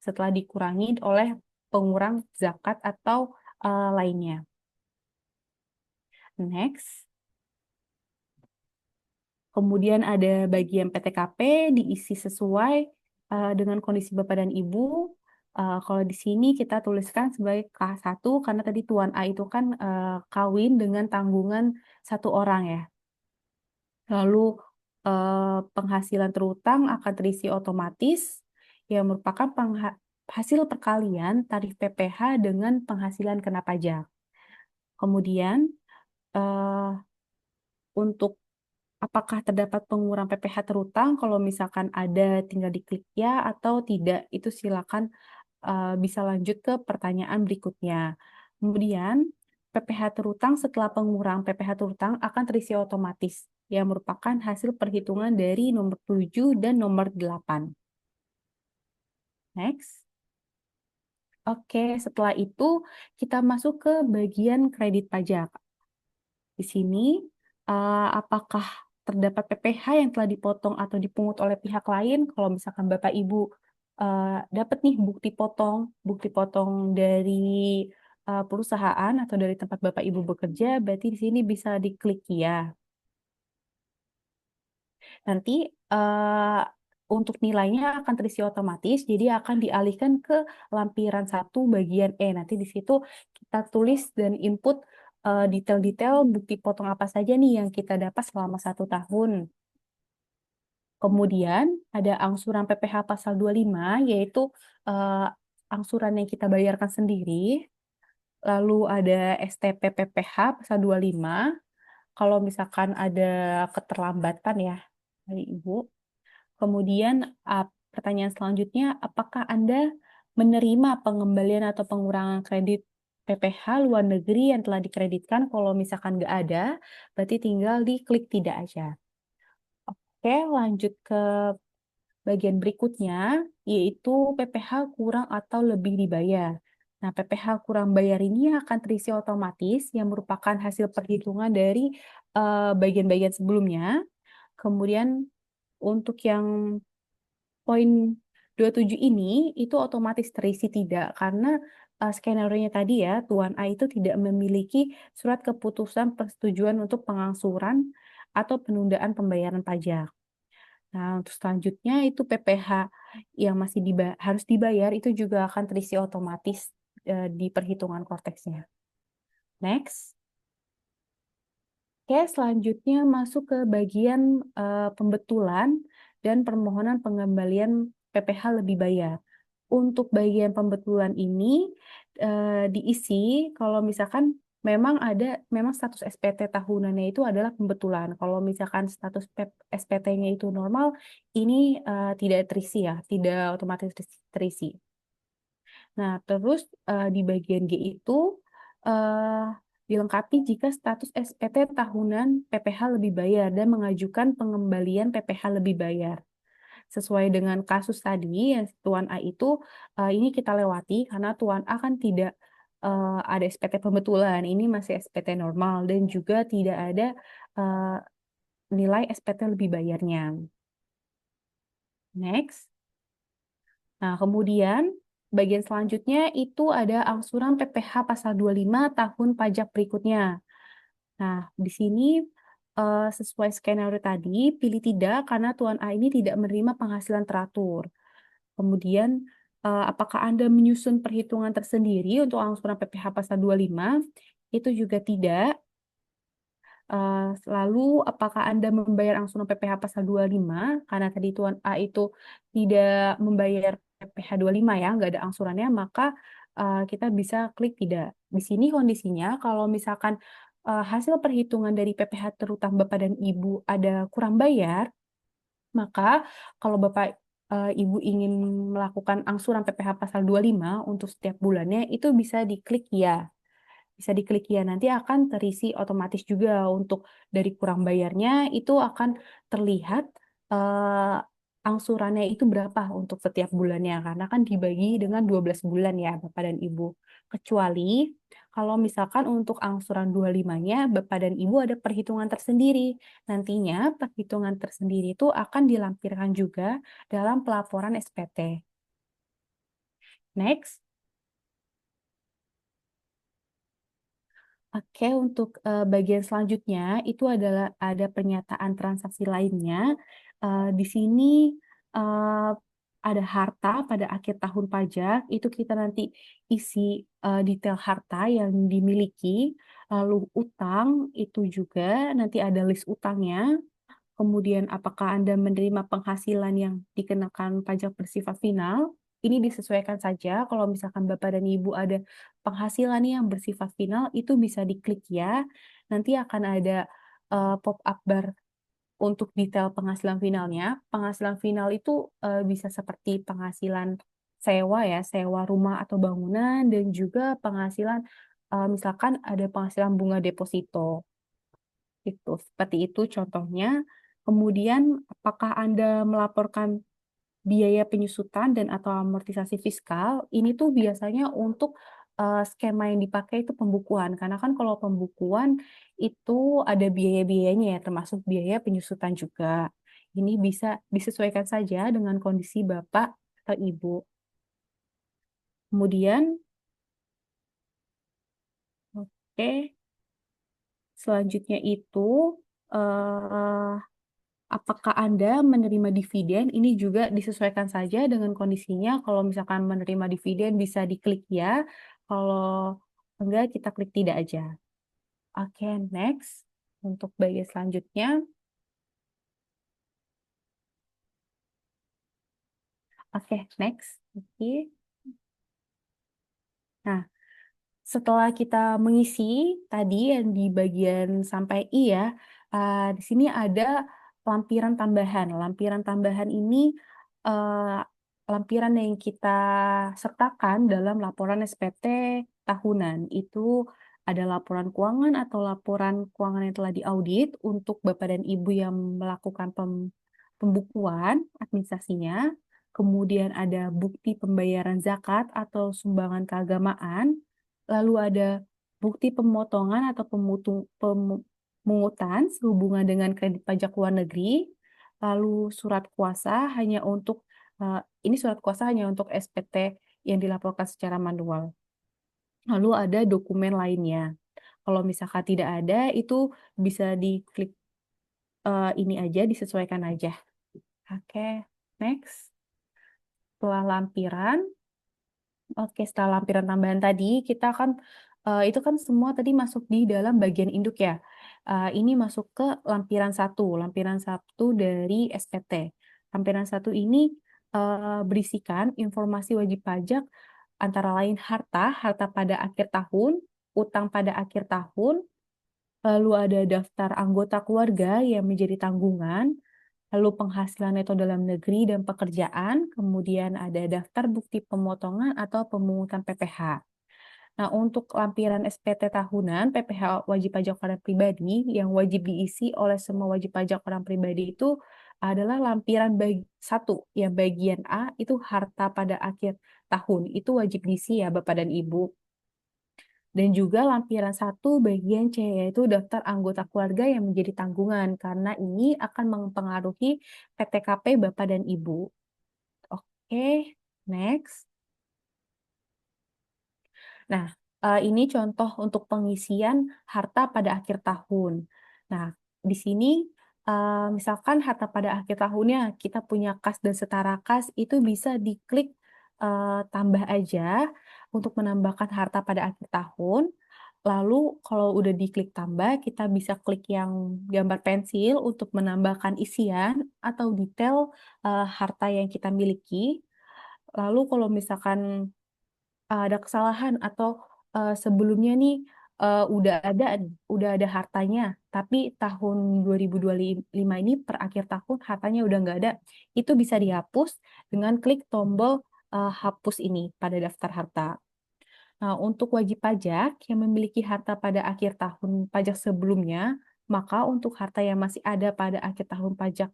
[SPEAKER 3] setelah dikurangi oleh pengurang zakat atau lainnya. Next. Kemudian ada bagian PTKP diisi sesuai dengan kondisi Bapak dan Ibu. Kalau di sini kita tuliskan sebagai K1 karena tadi Tuan A itu kan kawin dengan tanggungan satu orang ya. Lalu penghasilan terutang akan terisi otomatis yang merupakan hasil perkalian tarif PPh dengan penghasilan kena pajak. Kemudian untuk apakah terdapat pengurangan PPh terutang, kalau misalkan ada tinggal diklik ya atau tidak, itu silakan bisa lanjut ke pertanyaan berikutnya. Kemudian PPh terutang setelah pengurangan PPh terutang akan terisi otomatis yang merupakan hasil perhitungan dari nomor 7 dan nomor 8. Next. Oke, setelah itu kita masuk ke bagian kredit pajak. Di sini, apakah terdapat PPh yang telah dipotong atau dipungut oleh pihak lain? Kalau misalkan Bapak Ibu dapat nih bukti potong dari perusahaan atau dari tempat Bapak Ibu bekerja, berarti di sini bisa diklik ya. Nanti untuk nilainya akan terisi otomatis, jadi akan dialihkan ke lampiran 1 bagian E. Nanti di situ kita tulis dan input detail-detail bukti potong apa saja nih yang kita dapat selama 1 tahun. Kemudian ada angsuran PPh pasal 25, yaitu angsuran yang kita bayarkan sendiri. Lalu ada STP PPh pasal 25, kalau misalkan ada keterlambatan ya dari Ibu. Kemudian pertanyaan selanjutnya, apakah Anda menerima pengembalian atau pengurangan kredit PPh luar negeri yang telah dikreditkan? Kalau misalkan nggak ada, berarti tinggal diklik tidak aja. Oke, lanjut ke bagian berikutnya, yaitu PPh kurang atau lebih dibayar. Nah, PPh kurang bayar ini akan terisi otomatis yang merupakan hasil perhitungan dari bagian-bagian sebelumnya. Kemudian untuk yang poin 27 ini itu otomatis terisi tidak karena skenario-nya tadi ya, Tuan A itu tidak memiliki surat keputusan persetujuan untuk pengangsuran atau penundaan pembayaran pajak. Nah, untuk selanjutnya itu PPh yang masih harus dibayar itu juga akan terisi otomatis di perhitungan korteksnya. Next. Oke, selanjutnya masuk ke bagian pembetulan dan permohonan pengembalian PPh lebih bayar. Untuk bagian pembetulan ini diisi kalau misalkan memang status SPT tahunannya itu adalah pembetulan. Kalau misalkan status SPT-nya itu normal, ini tidak terisi ya, tidak otomatis terisi. Nah, terus di bagian G itu dilengkapi jika status SPT tahunan PPh lebih bayar dan mengajukan pengembalian PPh lebih bayar. Sesuai dengan kasus tadi yang Tuan A itu ini kita lewati karena Tuan A kan tidak ada SPT pembetulan, ini masih SPT normal dan juga tidak ada nilai SPT lebih bayarnya. Next. Nah, kemudian bagian selanjutnya itu ada angsuran PPh pasal 25 tahun pajak berikutnya. Nah, di sini sesuai skenario tadi, pilih tidak karena Tuan A ini tidak menerima penghasilan teratur. Kemudian, apakah Anda menyusun perhitungan tersendiri untuk angsuran PPh pasal 25? Itu juga tidak. Lalu, apakah Anda membayar angsuran PPh pasal 25? Karena tadi Tuan A itu tidak membayar PPh 25 ya, nggak ada angsurannya, maka kita bisa klik tidak. Di sini kondisinya, kalau misalkan hasil perhitungan dari PPh terutang Bapak dan Ibu ada kurang bayar, maka kalau Bapak Ibu ingin melakukan angsuran PPh pasal 25 untuk setiap bulannya, itu bisa diklik ya. Bisa diklik ya, nanti akan terisi otomatis juga untuk dari kurang bayarnya itu akan terlihat eh, angsurannya itu berapa untuk setiap bulannya karena kan dibagi dengan 12 bulan ya Bapak dan Ibu. Kecuali kalau misalkan untuk angsuran 25-nya Bapak dan Ibu ada perhitungan tersendiri. Nantinya perhitungan tersendiri itu akan dilampirkan juga dalam pelaporan SPT. Next. Oke, untuk bagian selanjutnya itu adalah ada pernyataan transaksi lainnya. Di sini eh, ada harta pada akhir tahun pajak, itu kita nanti isi detail harta yang dimiliki, lalu utang itu juga nanti ada list utangnya. Kemudian apakah Anda menerima penghasilan yang dikenakan pajak bersifat final? Ini disesuaikan saja. Kalau misalkan Bapak dan Ibu ada penghasilan yang bersifat final, itu bisa diklik ya. Nanti akan ada pop-up bar untuk detail penghasilan finalnya. Penghasilan final itu bisa seperti penghasilan sewa ya, sewa rumah atau bangunan, dan juga penghasilan misalkan ada penghasilan bunga deposito. Itu, seperti itu contohnya. Kemudian, apakah Anda melaporkan biaya penyusutan dan atau amortisasi fiskal? Ini tuh biasanya untuk skema yang dipakai itu pembukuan. Karena kan kalau pembukuan itu ada biaya-biayanya ya, termasuk biaya penyusutan juga. Ini bisa disesuaikan saja dengan kondisi Bapak atau Ibu. Kemudian, oke, selanjutnya itu eh, apakah Anda menerima dividen? Ini juga disesuaikan saja dengan kondisinya. Kalau misalkan menerima dividen bisa diklik ya. Kalau enggak, kita klik tidak aja. Oke, next. Untuk bagian selanjutnya. Oke, next. Oke. Nah, setelah kita mengisi tadi yang di bagian sampai I ya, di sini ada lampiran tambahan. Lampiran tambahan ini uh, lampiran yang kita sertakan dalam laporan SPT tahunan. Itu ada laporan keuangan atau laporan keuangan yang telah diaudit untuk Bapak dan Ibu yang melakukan pembukuan administrasinya. Kemudian ada bukti pembayaran zakat atau sumbangan keagamaan. Lalu ada bukti pemotongan atau pemungutan sehubungan dengan kredit pajak luar negeri. Lalu surat kuasa hanya untuk ini surat kuasa hanya untuk SPT yang dilaporkan secara manual. Lalu ada dokumen lainnya. Kalau misalkan tidak ada, itu bisa diklik ini aja, disesuaikan aja. Oke, next. Setelah lampiran, oke, setelah lampiran tambahan tadi, kita akan itu kan semua tadi masuk di dalam bagian induk ya. Ini masuk ke lampiran satu dari SPT. Lampiran satu ini berisikan informasi wajib pajak antara lain harta pada akhir tahun, utang pada akhir tahun, lalu ada daftar anggota keluarga yang menjadi tanggungan, lalu penghasilan neto dalam negeri dan pekerjaan, kemudian ada daftar bukti pemotongan atau pemungutan PPh. Nah, untuk lampiran SPT tahunan, PPh wajib pajak orang pribadi yang wajib diisi oleh semua wajib pajak orang pribadi itu adalah lampiran satu, yang bagian A itu harta pada akhir tahun. Itu wajib diisi ya Bapak dan Ibu. Dan juga lampiran satu bagian C, yaitu daftar anggota keluarga yang menjadi tanggungan, karena ini akan mempengaruhi PTKP Bapak dan Ibu. Oke, next. Nah, ini contoh untuk pengisian harta pada akhir tahun. Nah, di sini misalkan harta pada akhir tahunnya kita punya kas dan setara kas, itu bisa diklik tambah aja untuk menambahkan harta pada akhir tahun. Lalu kalau udah diklik tambah, kita bisa klik yang gambar pensil untuk menambahkan isian atau detail harta yang kita miliki. Lalu kalau misalkan ada kesalahan atau sebelumnya nih udah ada hartanya, tapi tahun 2025 ini per akhir tahun hartanya udah nggak ada, itu bisa dihapus dengan klik tombol hapus ini pada daftar harta. Nah, untuk wajib pajak yang memiliki harta pada akhir tahun pajak sebelumnya, maka untuk harta yang masih ada pada akhir tahun pajak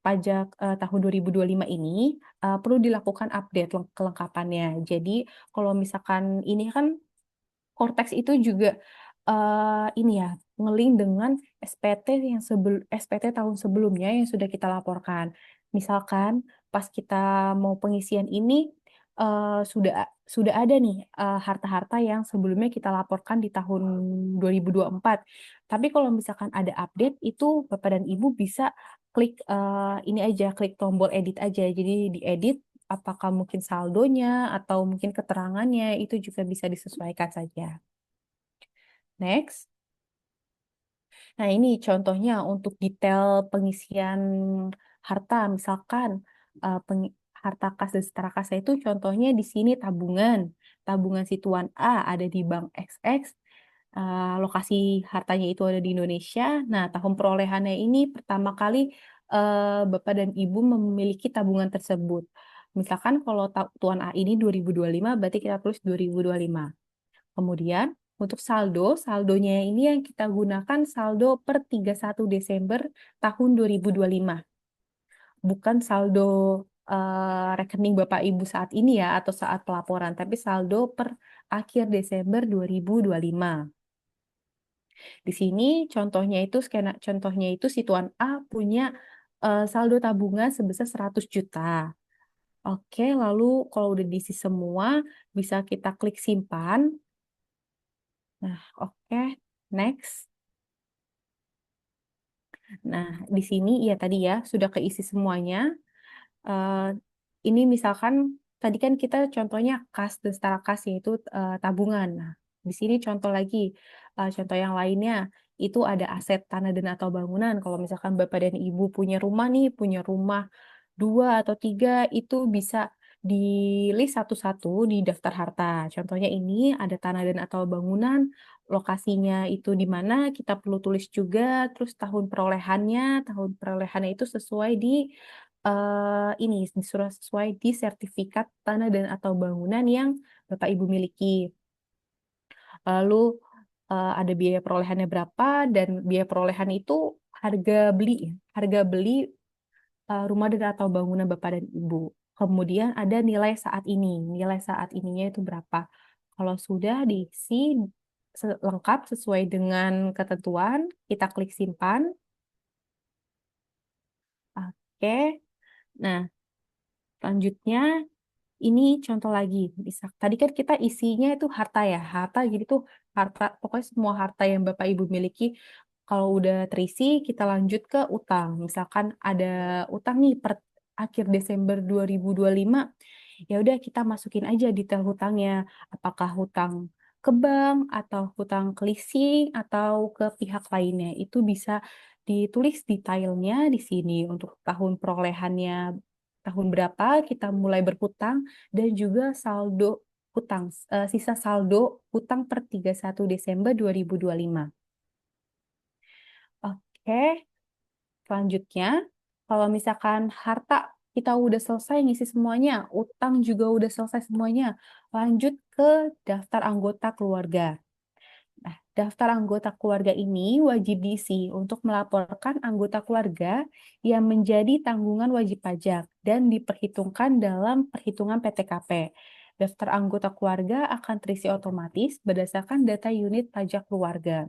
[SPEAKER 3] pajak tahun 2025 ini perlu dilakukan update kelengkapannya. Jadi kalau misalkan ini kan Cortex itu juga ini ya ngelink dengan SPT SPT tahun sebelumnya yang sudah kita laporkan. Misalkan pas kita mau pengisian ini sudah ada nih harta-harta yang sebelumnya kita laporkan di tahun 2024. Tapi kalau misalkan ada update itu Bapak dan Ibu bisa klik ini aja, klik tombol edit aja. Jadi diedit apakah mungkin saldonya atau mungkin keterangannya itu juga bisa disesuaikan saja. Next. Nah, ini contohnya untuk detail pengisian harta. Misalkan harta kas dan setara kasnya itu contohnya di sini tabungan. Tabungan si Tuan A ada di Bank XX. Lokasi hartanya itu ada di Indonesia. Nah, tahun perolehannya ini pertama kali Bapak dan Ibu memiliki tabungan tersebut. Misalkan kalau Tuan A ini 2025, berarti kita tulis 2025. Kemudian untuk saldonya ini yang kita gunakan saldo per 31 Desember tahun 2025. Bukan saldo rekening Bapak Ibu saat ini ya atau saat pelaporan, tapi saldo per akhir Desember 2025. Di sini contohnya itu si Tuan A punya saldo tabungan sebesar 100 juta. Oke, lalu kalau udah diisi semua, bisa kita klik simpan. Nah, oke, next. Nah, di sini ya tadi ya sudah keisi semuanya. Ini misalkan tadi kan kita contohnya kas dan setara kas yaitu tabungan. Nah, di sini contoh lagi, contoh yang lainnya itu ada aset tanah dan atau bangunan. Kalau misalkan Bapak dan Ibu punya rumah nih, punya rumah 2 atau 3 itu bisa di list satu-satu di daftar harta. Contohnya ini ada tanah dan atau bangunan, lokasinya itu di mana kita perlu tulis juga, terus tahun perolehannya itu sesuai di ini sesuai di sertifikat tanah dan atau bangunan yang Bapak Ibu miliki. Lalu ada biaya perolehannya berapa dan biaya perolehan itu harga beli rumah dan atau bangunan Bapak dan Ibu. Kemudian ada nilai saat ini. Nilai saat ininya itu berapa? Kalau sudah diisi lengkap sesuai dengan ketentuan, kita klik simpan. Oke. Nah, selanjutnya ini contoh lagi. Tadi kan kita isinya itu harta ya. Harta jadi tuh harta, pokoknya semua harta yang Bapak Ibu miliki. Kalau udah terisi, kita lanjut ke utang. Misalkan ada utang nih per akhir Desember 2025. Ya udah kita masukin aja detail hutangnya. Apakah hutang ke bank atau hutang ke leasing atau ke pihak lainnya. Itu bisa ditulis detailnya di sini untuk tahun perolehannya tahun berapa kita mulai berhutang dan juga saldo hutang sisa saldo hutang per 31 Desember 2025. Oke, selanjutnya kalau misalkan harta kita udah selesai ngisi semuanya, utang juga udah selesai semuanya, lanjut ke daftar anggota keluarga. Nah, daftar anggota keluarga ini wajib diisi untuk melaporkan anggota keluarga yang menjadi tanggungan wajib pajak dan diperhitungkan dalam perhitungan PTKP. Daftar anggota keluarga akan terisi otomatis berdasarkan data unit pajak keluarga.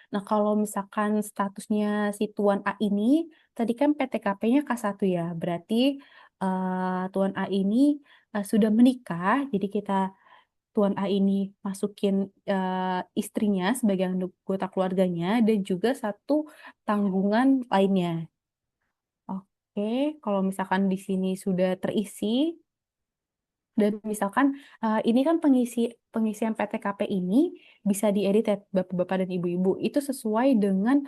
[SPEAKER 3] Nah, kalau misalkan statusnya si Tuan A ini, tadi kan PTKP-nya K1 ya, berarti Tuan A ini sudah menikah, jadi Tuan A ini masukin istrinya sebagai anggota keluarganya dan juga satu tanggungan lainnya. Oke, kalau misalkan di sini sudah terisi, Dan misalkan ini kan pengisian PTKP ini bisa diedit ya Bapak-bapak dan Ibu-ibu. Itu sesuai dengan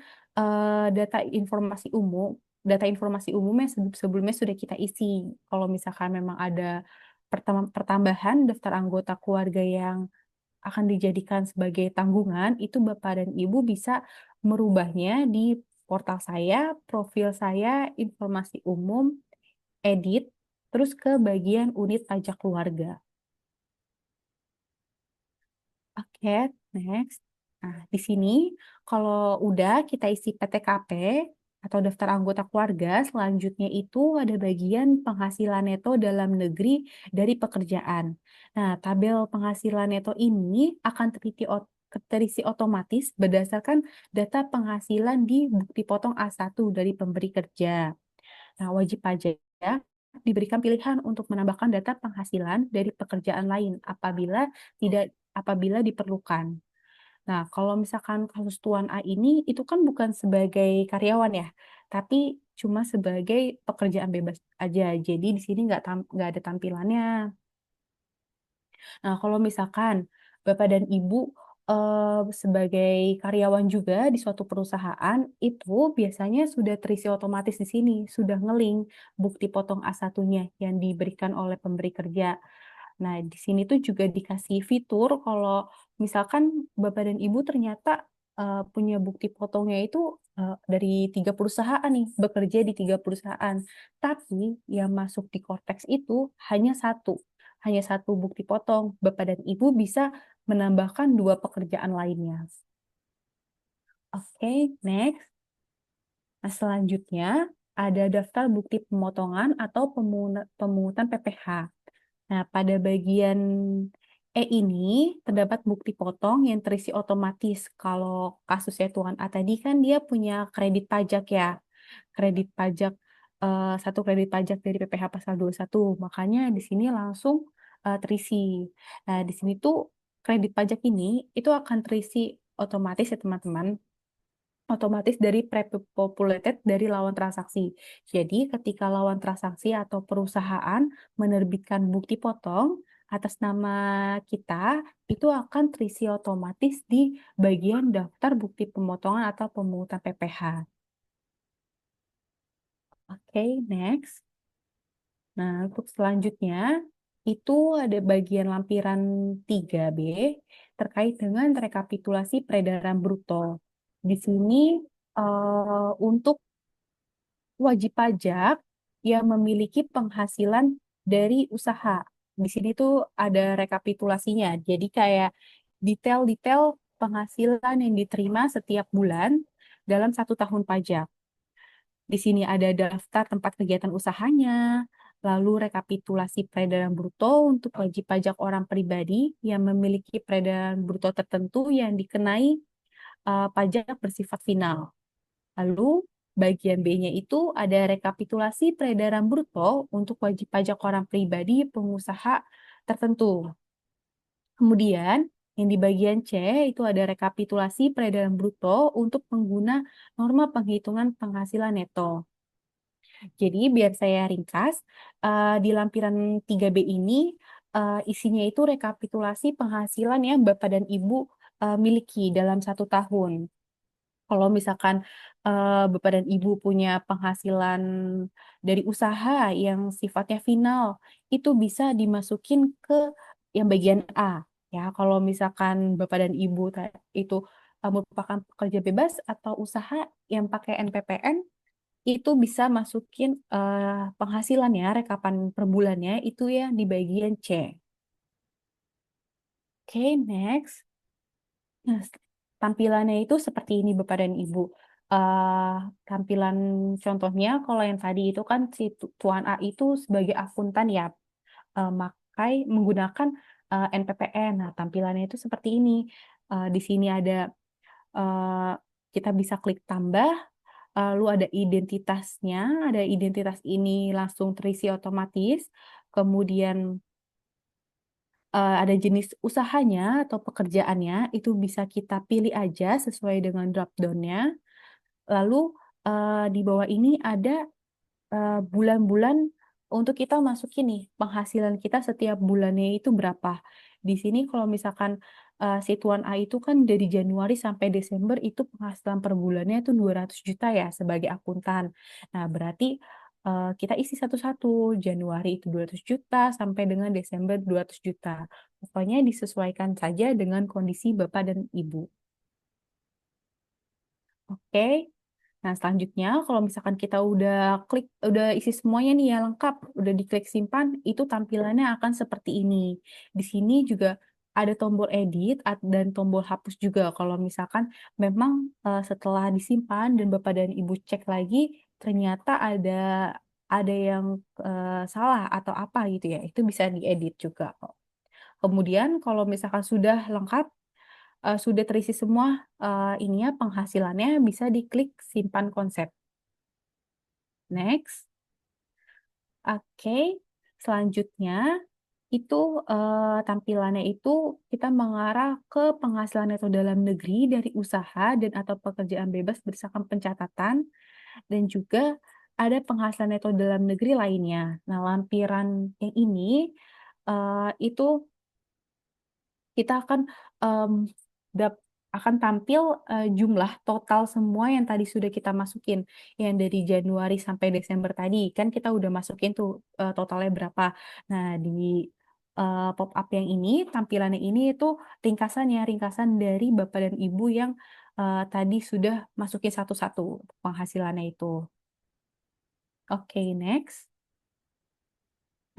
[SPEAKER 3] data informasi umum. Data informasi umumnya sebelumnya sudah kita isi. Kalau misalkan memang ada pertambahan daftar anggota keluarga yang akan dijadikan sebagai tanggungan, itu Bapak dan Ibu bisa merubahnya di portal saya, profil saya, informasi umum, edit, terus ke bagian unit pajak keluarga. Oke, next. Nah, di sini kalau udah kita isi PTKP atau daftar anggota keluarga, selanjutnya itu ada bagian penghasilan neto dalam negeri dari pekerjaan. Nah, tabel penghasilan neto ini akan terisi otomatis berdasarkan data penghasilan di bukti potong A1 dari pemberi kerja. Nah, wajib pajak diberikan pilihan untuk menambahkan data penghasilan dari pekerjaan lain apabila diperlukan. Nah, kalau misalkan kasus Tuan A ini itu kan bukan sebagai karyawan ya, tapi cuma sebagai pekerjaan bebas aja. Jadi di sini nggak ada tampilannya. Nah, kalau misalkan Bapak dan Ibu sebagai karyawan juga di suatu perusahaan, itu biasanya sudah terisi otomatis di sini, sudah ngelink bukti potong A1-nya yang diberikan oleh pemberi kerja. Nah, di sini tuh juga dikasih fitur kalau misalkan Bapak dan Ibu ternyata punya bukti potongnya itu dari 3 perusahaan nih, bekerja di 3 perusahaan. Tapi yang masuk di Cortex itu hanya satu bukti potong. Bapak dan Ibu bisa menambahkan 2 pekerjaan lainnya. Oke, next. Nah, selanjutnya ada daftar bukti pemotongan atau pemungutan PPh. Nah, pada bagian E ini terdapat bukti potong yang terisi otomatis. Kalau kasusnya Tuan A tadi kan dia punya kredit pajak ya. Kredit pajak, satu kredit pajak dari PPh pasal 21. Makanya di sini langsung terisi. Nah, di sini tuh kredit pajak ini itu akan terisi otomatis ya teman-teman, otomatis dari pre-populated dari lawan transaksi. Jadi ketika lawan transaksi atau perusahaan menerbitkan bukti potong atas nama kita, itu akan terisi otomatis di bagian daftar bukti pemotongan atau pemungutan PPh. Oke, next. Nah, untuk selanjutnya itu ada bagian lampiran 3B terkait dengan rekapitulasi peredaran bruto. Di sini untuk wajib pajak yang memiliki penghasilan dari usaha. Di sini tuh ada rekapitulasinya. Jadi kayak detail-detail penghasilan yang diterima setiap bulan dalam 1 tahun pajak. Di sini ada daftar tempat kegiatan usahanya, lalu rekapitulasi peredaran bruto untuk wajib pajak orang pribadi yang memiliki peredaran bruto tertentu yang dikenai pajak bersifat final. Lalu bagian B-nya itu ada rekapitulasi peredaran bruto untuk wajib pajak orang pribadi pengusaha tertentu. Kemudian yang di bagian C itu ada rekapitulasi peredaran bruto untuk pengguna norma penghitungan penghasilan neto. Jadi biar saya ringkas, di lampiran 3B ini isinya itu rekapitulasi penghasilan yang Bapak dan Ibu miliki dalam 1 tahun. Kalau misalkan Bapak dan Ibu punya penghasilan dari usaha yang sifatnya final, itu bisa dimasukin ke yang bagian A. Ya, kalau misalkan Bapak dan Ibu itu merupakan pekerja bebas atau usaha yang pakai NPPN, itu bisa masukin penghasilannya, rekapan per bulannya itu ya di bagian C. Oke, next. Nah, tampilannya itu seperti ini Bapak dan Ibu. Eh, Tampilan contohnya kalau yang tadi itu kan si Tuan A itu sebagai akuntan ya, menggunakan NPPN. Nah, tampilannya itu seperti ini. Di sini ada eh, kita bisa klik tambah, lalu ada identitasnya, ada identitas ini langsung terisi otomatis. Kemudian ada jenis usahanya atau pekerjaannya, itu bisa kita pilih aja sesuai dengan drop-down-nya. Lalu di bawah ini ada bulan-bulan untuk kita masukin nih penghasilan kita setiap bulannya itu berapa. Di sini kalau misalkan si Tuan A itu kan dari Januari sampai Desember itu penghasilan per bulannya itu 200 juta ya sebagai akuntan. Nah, berarti kita isi satu-satu. Januari itu 200 juta sampai dengan Desember 200 juta. Pokoknya disesuaikan saja dengan kondisi Bapak dan Ibu. Oke. Nah, selanjutnya kalau misalkan kita udah isi semuanya nih ya lengkap, udah diklik simpan, itu tampilannya akan seperti ini. Di sini juga ada tombol edit dan tombol hapus juga. Kalau misalkan memang setelah disimpan dan Bapak dan Ibu cek lagi, ternyata ada yang salah atau apa gitu ya, itu bisa diedit juga kok. Kemudian kalau misalkan sudah lengkap, sudah terisi semua ininya penghasilannya, bisa diklik simpan konsep. Next. Oke. Selanjutnya itu tampilannya itu kita mengarah ke penghasilan neto dalam negeri dari usaha dan atau pekerjaan bebas berdasarkan pencatatan, dan juga ada penghasilan neto dalam negeri lainnya. Nah, lampiran yang ini itu kita em, akan tampil jumlah total semua yang tadi sudah kita masukin, yang dari Januari sampai Desember tadi kan kita udah masukin tuh totalnya berapa. Nah, di pop up yang ini, tampilannya ini itu ringkasan dari Bapak dan Ibu yang tadi sudah masukin satu-satu penghasilannya itu. Oke, next.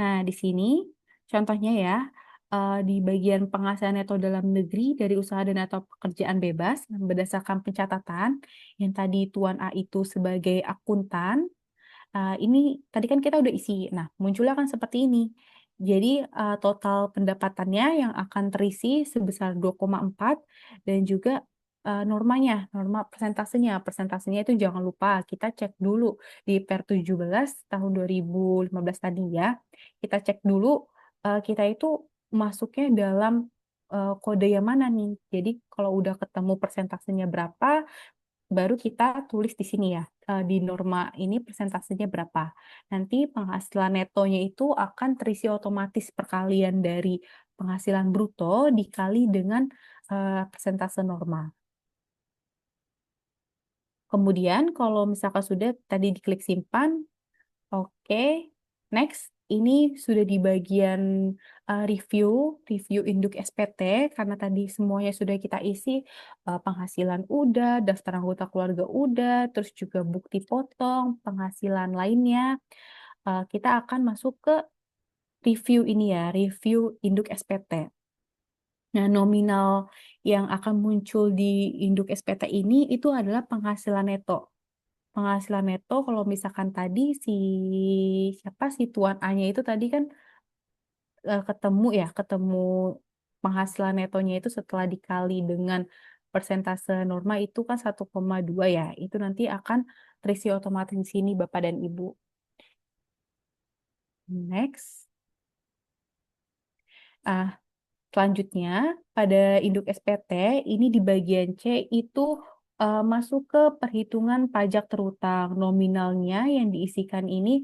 [SPEAKER 3] Nah, di sini contohnya ya, di bagian penghasilan neto dalam negeri dari usaha dan atau pekerjaan bebas berdasarkan pencatatan, yang tadi Tuan A itu sebagai akuntan, ini tadi kan kita udah isi. Nah, munculnya kan seperti ini. Jadi, total pendapatannya yang akan terisi sebesar 2,4 dan juga norma persentasenya. Persentasenya itu jangan lupa kita cek dulu di Per 17 tahun 2015 tadi ya. Kita cek dulu kita itu masuknya dalam kode yang mana nih. Jadi, kalau udah ketemu persentasenya berapa, baru kita tulis di sini ya, di norma ini persentasenya berapa. Nanti penghasilan netonya itu akan terisi otomatis perkalian dari penghasilan bruto dikali dengan persentase norma. Kemudian kalau misalkan sudah tadi diklik simpan, oke, next. Ini sudah di bagian review induk SPT, karena tadi semuanya sudah kita isi, penghasilan udah, daftar anggota keluarga udah, terus juga bukti potong, penghasilan lainnya. Kita akan masuk ke review ini ya, review induk SPT. Nah, nominal yang akan muncul di induk SPT ini itu adalah penghasilan neto. Penghasilan neto kalau misalkan tadi si Tuan A-nya itu tadi kan ketemu penghasilan netonya itu setelah dikali dengan persentase norma itu kan 1,2 ya. Itu nanti akan terisi otomatis di sini Bapak dan Ibu. Next. Selanjutnya pada induk SPT ini di bagian C itu masuk ke perhitungan pajak terutang. Nominalnya yang diisikan ini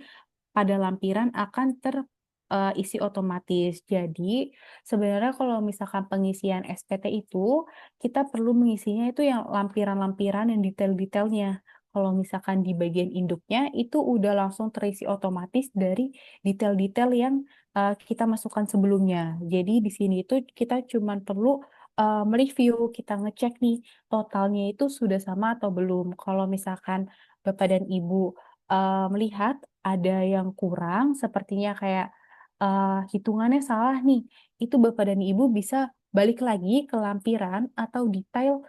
[SPEAKER 3] pada lampiran akan terisi otomatis. Jadi sebenarnya kalau misalkan pengisian SPT itu kita perlu mengisinya itu yang lampiran-lampiran yang detail-detailnya. Kalau misalkan di bagian induknya itu udah langsung terisi otomatis dari detail-detail yang kita masukkan sebelumnya. Jadi di sini itu kita cuma perlu mereview, kita ngecek nih totalnya itu sudah sama atau belum. Kalau misalkan Bapak dan Ibu melihat ada yang kurang, sepertinya kayak hitungannya salah nih, itu Bapak dan Ibu bisa balik lagi ke lampiran atau detail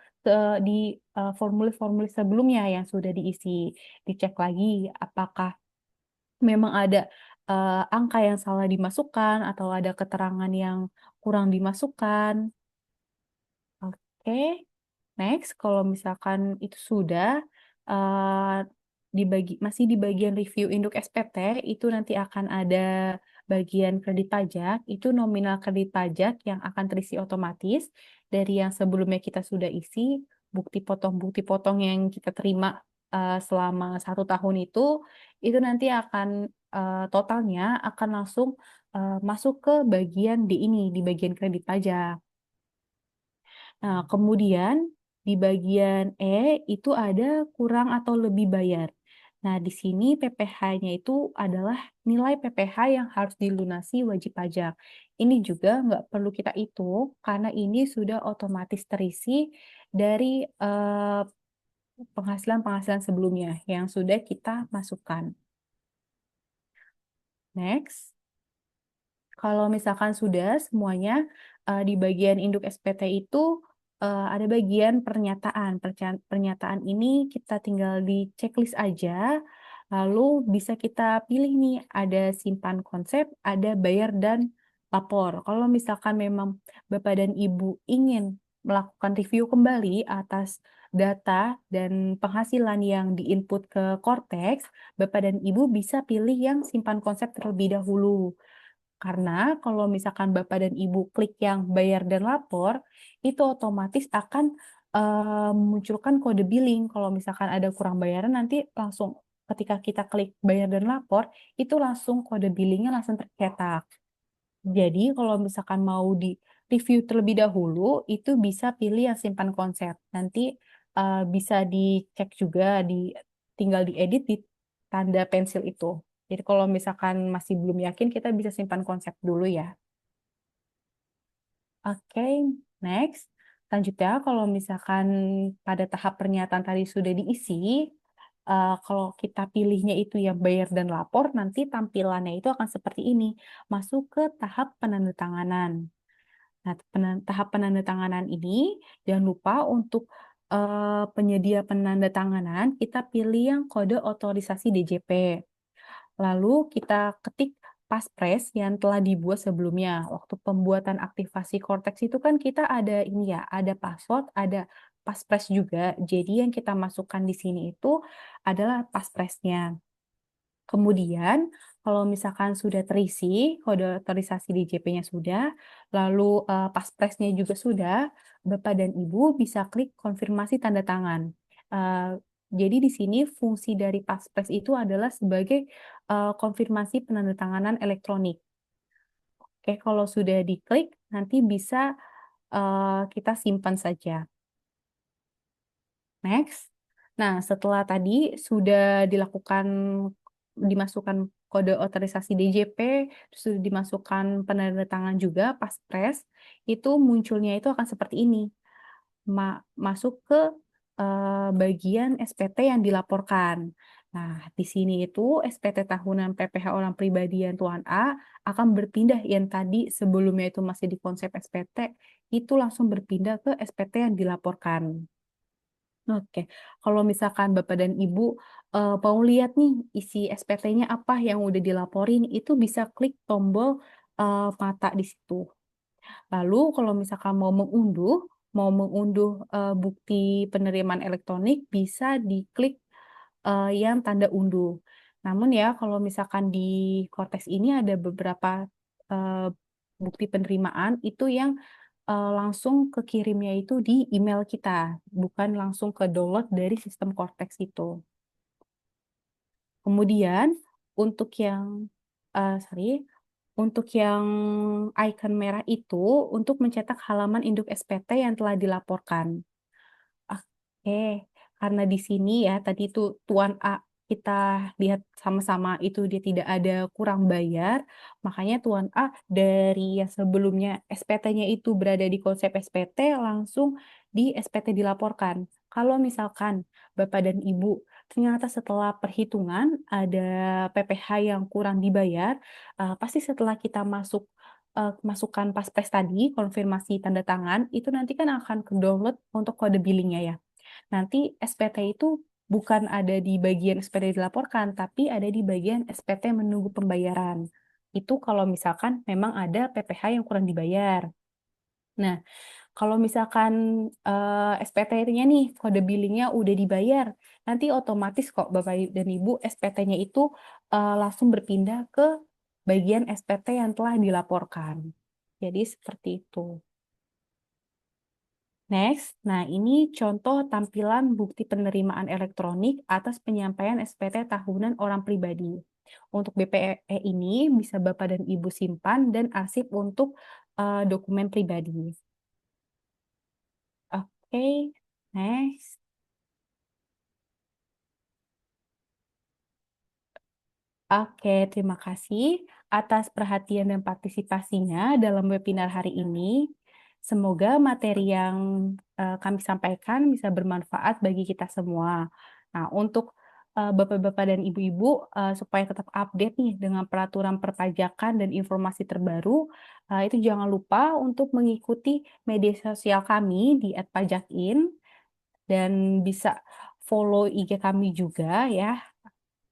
[SPEAKER 3] di formulir-formulir sebelumnya yang sudah diisi. Dicek lagi apakah memang ada angka yang salah dimasukkan atau ada keterangan yang kurang dimasukkan. Oke, next. Kalau misalkan itu sudah masih di bagian review induk SPT, itu nanti akan ada bagian kredit pajak. Itu nominal kredit pajak yang akan terisi otomatis dari yang sebelumnya kita sudah isi. Bukti potong yang kita terima selama 1 tahun itu nanti akan totalnya akan langsung masuk ke bagian D ini, di bagian kredit pajak. Nah, kemudian di bagian E itu ada kurang atau lebih bayar. Nah, di sini PPh-nya itu adalah nilai PPh yang harus dilunasi wajib pajak. Ini juga nggak perlu kita hitung karena ini sudah otomatis terisi dari penghasilan-penghasilan sebelumnya yang sudah kita masukkan. Next. Kalau misalkan sudah semuanya di bagian induk SPT itu ada bagian pernyataan. Pernyataan ini kita tinggal di checklist aja, lalu bisa kita pilih nih ada simpan konsep, ada bayar dan lapor. Kalau misalkan memang Bapak dan Ibu ingin melakukan review kembali atas data dan penghasilan yang diinput ke Cortex, Bapak dan Ibu bisa pilih yang simpan konsep terlebih dahulu. Karena kalau misalkan Bapak dan Ibu klik yang bayar dan lapor, itu otomatis akan memunculkan kode billing. Kalau misalkan ada kurang bayaran, nanti langsung ketika kita klik bayar dan lapor, itu langsung kode billingnya langsung tercetak. Jadi kalau misalkan mau di review terlebih dahulu, itu bisa pilih yang simpan konsep. Nanti bisa dicek juga, tinggal diedit di tanda pensil itu. Jadi kalau misalkan masih belum yakin, kita bisa simpan konsep dulu ya. Oke, next. Selanjutnya, kalau misalkan pada tahap pernyataan tadi sudah diisi, kalau kita pilihnya itu yang bayar dan lapor, nanti tampilannya itu akan seperti ini. Masuk ke tahap penandatanganan. Nah, tahap penandatanganan ini, jangan lupa untuk penyedia penandatanganan, kita pilih yang kode otorisasi DJP. Lalu kita ketik paspres yang telah dibuat sebelumnya. Waktu pembuatan aktivasi Cortex itu kan kita ada ini ya, ada password, ada paspres juga. Jadi yang kita masukkan di sini itu adalah paspresnya. Kemudian kalau misalkan sudah terisi, kode otorisasi DJP-nya sudah, lalu paspresnya juga sudah, Bapak dan Ibu bisa klik konfirmasi tanda tangan. Jadi di sini fungsi dari paspres itu adalah sebagai konfirmasi penandatanganan elektronik. Oke, kalau sudah diklik, nanti bisa kita simpan saja. Next. Nah, setelah tadi sudah dimasukkan kode otorisasi DJP, sudah dimasukkan penandatangan juga paspres, itu munculnya itu akan seperti ini. Masuk ke bagian SPT yang dilaporkan. Nah, di sini itu SPT tahunan PPh orang pribadi yang Tuan A akan berpindah yang tadi sebelumnya itu masih di konsep SPT, itu langsung berpindah ke SPT yang dilaporkan. Oke, kalau misalkan Bapak dan Ibu mau lihat nih isi SPT-nya apa yang udah dilaporin, itu bisa klik tombol mata di situ. Lalu kalau misalkan mau mengunduh bukti penerimaan elektronik, bisa diklik yang tanda unduh. Namun ya, kalau misalkan di Cortex ini ada beberapa bukti penerimaan itu yang langsung kekirimnya itu di email kita, bukan langsung ke download dari sistem Cortex itu. Kemudian untuk yang untuk yang icon merah itu untuk mencetak halaman induk SPT yang telah dilaporkan. Oke, karena di sini ya tadi itu Tuan A kita lihat sama-sama itu dia tidak ada kurang bayar, makanya Tuan A dari yang sebelumnya SPT-nya itu berada di konsep SPT langsung di SPT dilaporkan. Kalau misalkan Bapak dan Ibu ternyata setelah perhitungan ada PPh yang kurang dibayar, pasti setelah kita masukkan paspres tadi, konfirmasi tanda tangan, itu nanti kan akan ke-download untuk kode billingnya ya. Nanti SPT itu bukan ada di bagian SPT dilaporkan, tapi ada di bagian SPT menunggu pembayaran. Itu kalau misalkan memang ada PPh yang kurang dibayar. Nah, kalau misalkan SPT-nya nih, kode billingnya udah dibayar, nanti otomatis kok Bapak dan Ibu SPT-nya itu langsung berpindah ke bagian SPT yang telah dilaporkan. Jadi seperti itu. Next, nah ini contoh tampilan bukti penerimaan elektronik atas penyampaian SPT tahunan orang pribadi. Untuk BPE ini bisa Bapak dan Ibu simpan dan arsip untuk dokumen pribadi. Oke, next. Oke, terima kasih atas perhatian dan partisipasinya dalam webinar hari ini. Semoga materi yang kami sampaikan bisa bermanfaat bagi kita semua. Nah, untuk Bapak-Bapak dan Ibu-Ibu, supaya tetap update nih dengan peraturan perpajakan dan informasi terbaru, itu jangan lupa untuk mengikuti media sosial kami di @pajakin dan bisa follow IG kami juga ya.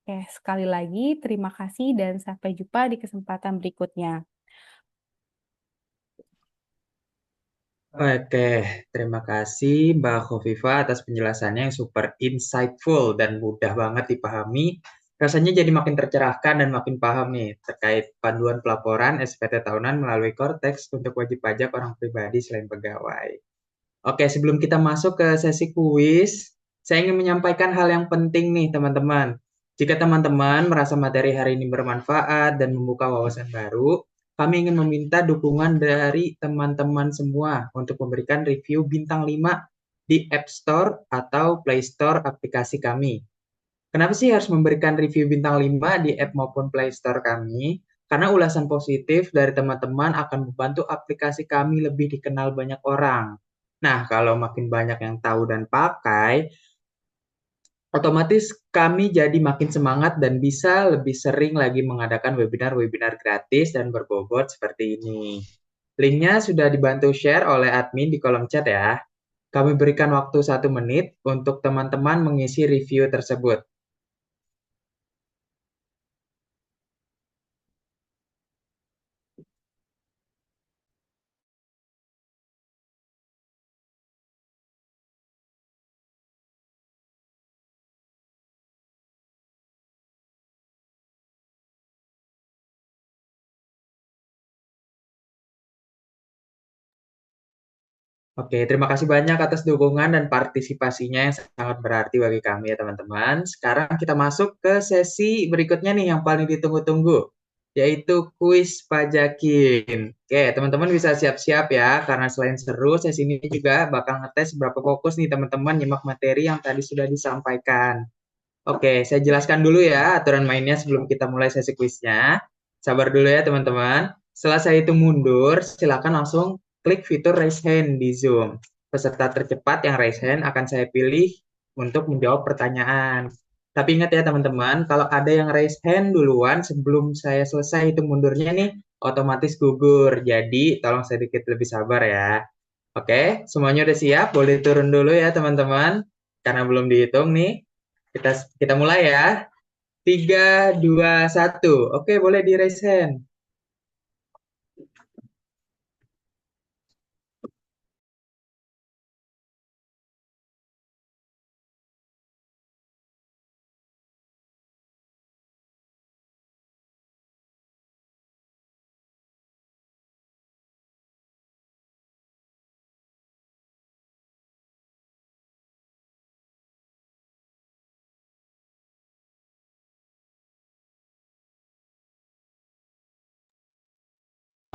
[SPEAKER 3] Oke, sekali lagi terima kasih dan sampai jumpa di kesempatan berikutnya.
[SPEAKER 2] Oke, terima kasih Mbak Khofifa atas penjelasannya yang super insightful dan mudah banget dipahami. Rasanya jadi makin tercerahkan dan makin paham nih terkait panduan pelaporan SPT tahunan melalui Cortex untuk wajib pajak orang pribadi selain pegawai. Oke, sebelum kita masuk ke sesi kuis, saya ingin menyampaikan hal yang penting nih, teman-teman. Jika teman-teman merasa materi hari ini bermanfaat dan membuka wawasan baru, kami ingin meminta dukungan dari teman-teman semua untuk memberikan review bintang 5 di App Store atau Play Store aplikasi kami. Kenapa sih harus memberikan review bintang 5 di app maupun Play Store kami? Karena ulasan positif dari teman-teman akan membantu aplikasi kami lebih dikenal banyak orang. Nah, kalau makin banyak yang tahu dan pakai, otomatis kami jadi makin semangat dan bisa lebih sering lagi mengadakan webinar-webinar gratis dan berbobot seperti ini. Linknya sudah dibantu share oleh admin di kolom chat ya. Kami berikan waktu 1 menit untuk teman-teman mengisi review tersebut. Oke, terima kasih banyak atas dukungan dan partisipasinya yang sangat berarti bagi kami ya teman-teman. Sekarang kita masuk ke sesi berikutnya nih yang paling ditunggu-tunggu, yaitu kuis pajakin. Oke, teman-teman bisa siap-siap ya, karena selain seru, sesi ini juga bakal ngetes seberapa fokus nih teman-teman nyimak materi yang tadi sudah disampaikan. Oke, saya jelaskan dulu ya aturan mainnya sebelum kita mulai sesi kuisnya. Sabar dulu ya teman-teman. Setelah saya hitung mundur, silakan langsung klik fitur raise hand di Zoom. Peserta tercepat yang raise hand akan saya pilih untuk menjawab pertanyaan. Tapi ingat ya teman-teman, kalau ada yang raise hand duluan sebelum saya selesai hitung mundurnya nih, otomatis gugur. Jadi tolong sedikit lebih sabar ya. Oke, semuanya udah siap? Boleh turun dulu ya teman-teman, karena belum dihitung nih. Kita kita mulai ya. 3, 2, 1. Oke, boleh di raise hand.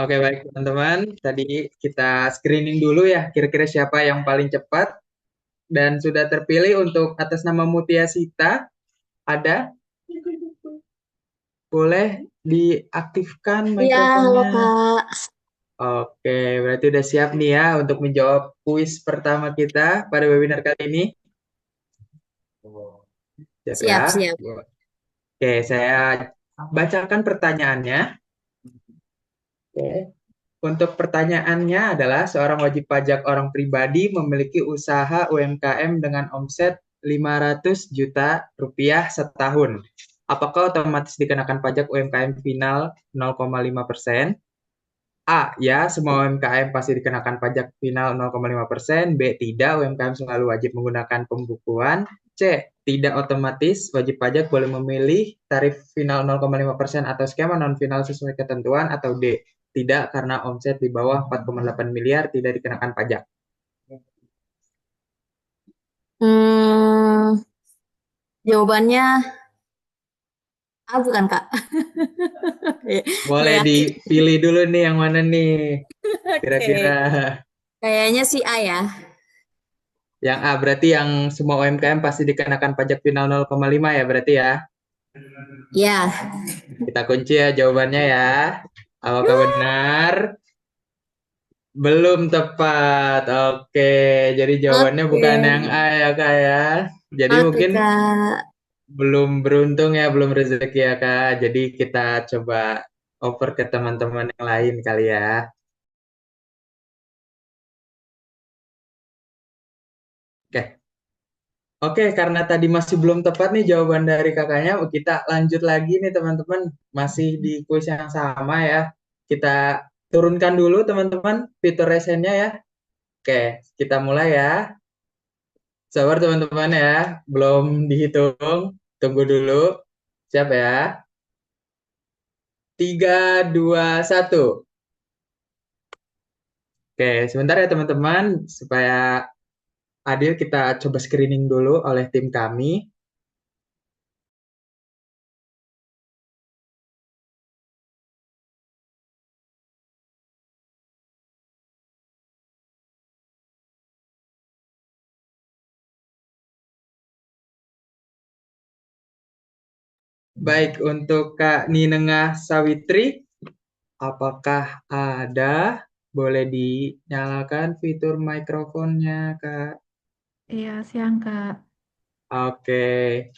[SPEAKER 2] Oke, baik teman-teman. Tadi kita screening dulu ya, kira-kira siapa yang paling cepat dan sudah terpilih untuk atas nama Mutia Sita. Ada? Boleh diaktifkan
[SPEAKER 4] Iya, halo
[SPEAKER 2] mikrofonnya.
[SPEAKER 4] Kak.
[SPEAKER 2] Oke, berarti udah siap nih ya untuk menjawab kuis pertama kita pada webinar kali ini. Siap ya?
[SPEAKER 4] Siap, siap.
[SPEAKER 2] Oke, saya bacakan pertanyaannya. Oke. Untuk pertanyaannya adalah seorang wajib pajak orang pribadi memiliki usaha UMKM dengan omset 500 juta rupiah setahun. Apakah otomatis dikenakan pajak UMKM final 0,5%? A. Ya, semua UMKM pasti dikenakan pajak final 0,5%. B. Tidak, UMKM selalu wajib menggunakan pembukuan. C. Tidak otomatis, wajib pajak boleh memilih tarif final 0,5% atau skema non-final sesuai ketentuan. Atau D. Tidak, karena omset di bawah 4,8 miliar tidak dikenakan pajak.
[SPEAKER 4] Hmm, jawabannya Ah, bukan, Kak. Nggak
[SPEAKER 2] Boleh
[SPEAKER 4] yakin.
[SPEAKER 2] dipilih dulu nih yang mana nih kira-kira.
[SPEAKER 4] Oke. Kayaknya si A ya.
[SPEAKER 2] Yang A berarti yang semua UMKM pasti dikenakan pajak final 0,5 ya berarti ya.
[SPEAKER 4] Ya.
[SPEAKER 2] Kita kunci ya jawabannya ya. Apakah benar? Belum tepat. Oke, jadi jawabannya
[SPEAKER 4] Oke.
[SPEAKER 2] bukan yang A ya Kak ya. Jadi
[SPEAKER 4] Oke,
[SPEAKER 2] mungkin
[SPEAKER 4] Kak.
[SPEAKER 2] belum beruntung ya, belum rezeki ya Kak. Jadi kita coba over ke teman-teman yang lain kali ya. Oke. Oke, karena tadi masih belum tepat nih jawaban dari kakaknya, kita lanjut lagi nih teman-teman. Masih di kuis yang sama ya. Kita turunkan dulu teman-teman fitur resennya ya. Oke, kita mulai ya. Sabar teman-teman ya, belum dihitung. Tunggu dulu. Siap ya? 3, 2, 1. Oke, sebentar ya teman-teman. Supaya adil kita coba screening dulu oleh tim kami. Baik, untuk Kak Ninengah Sawitri, apakah ada? Boleh dinyalakan fitur mikrofonnya, Kak.
[SPEAKER 5] Iya, siang Kak.
[SPEAKER 2] Oke.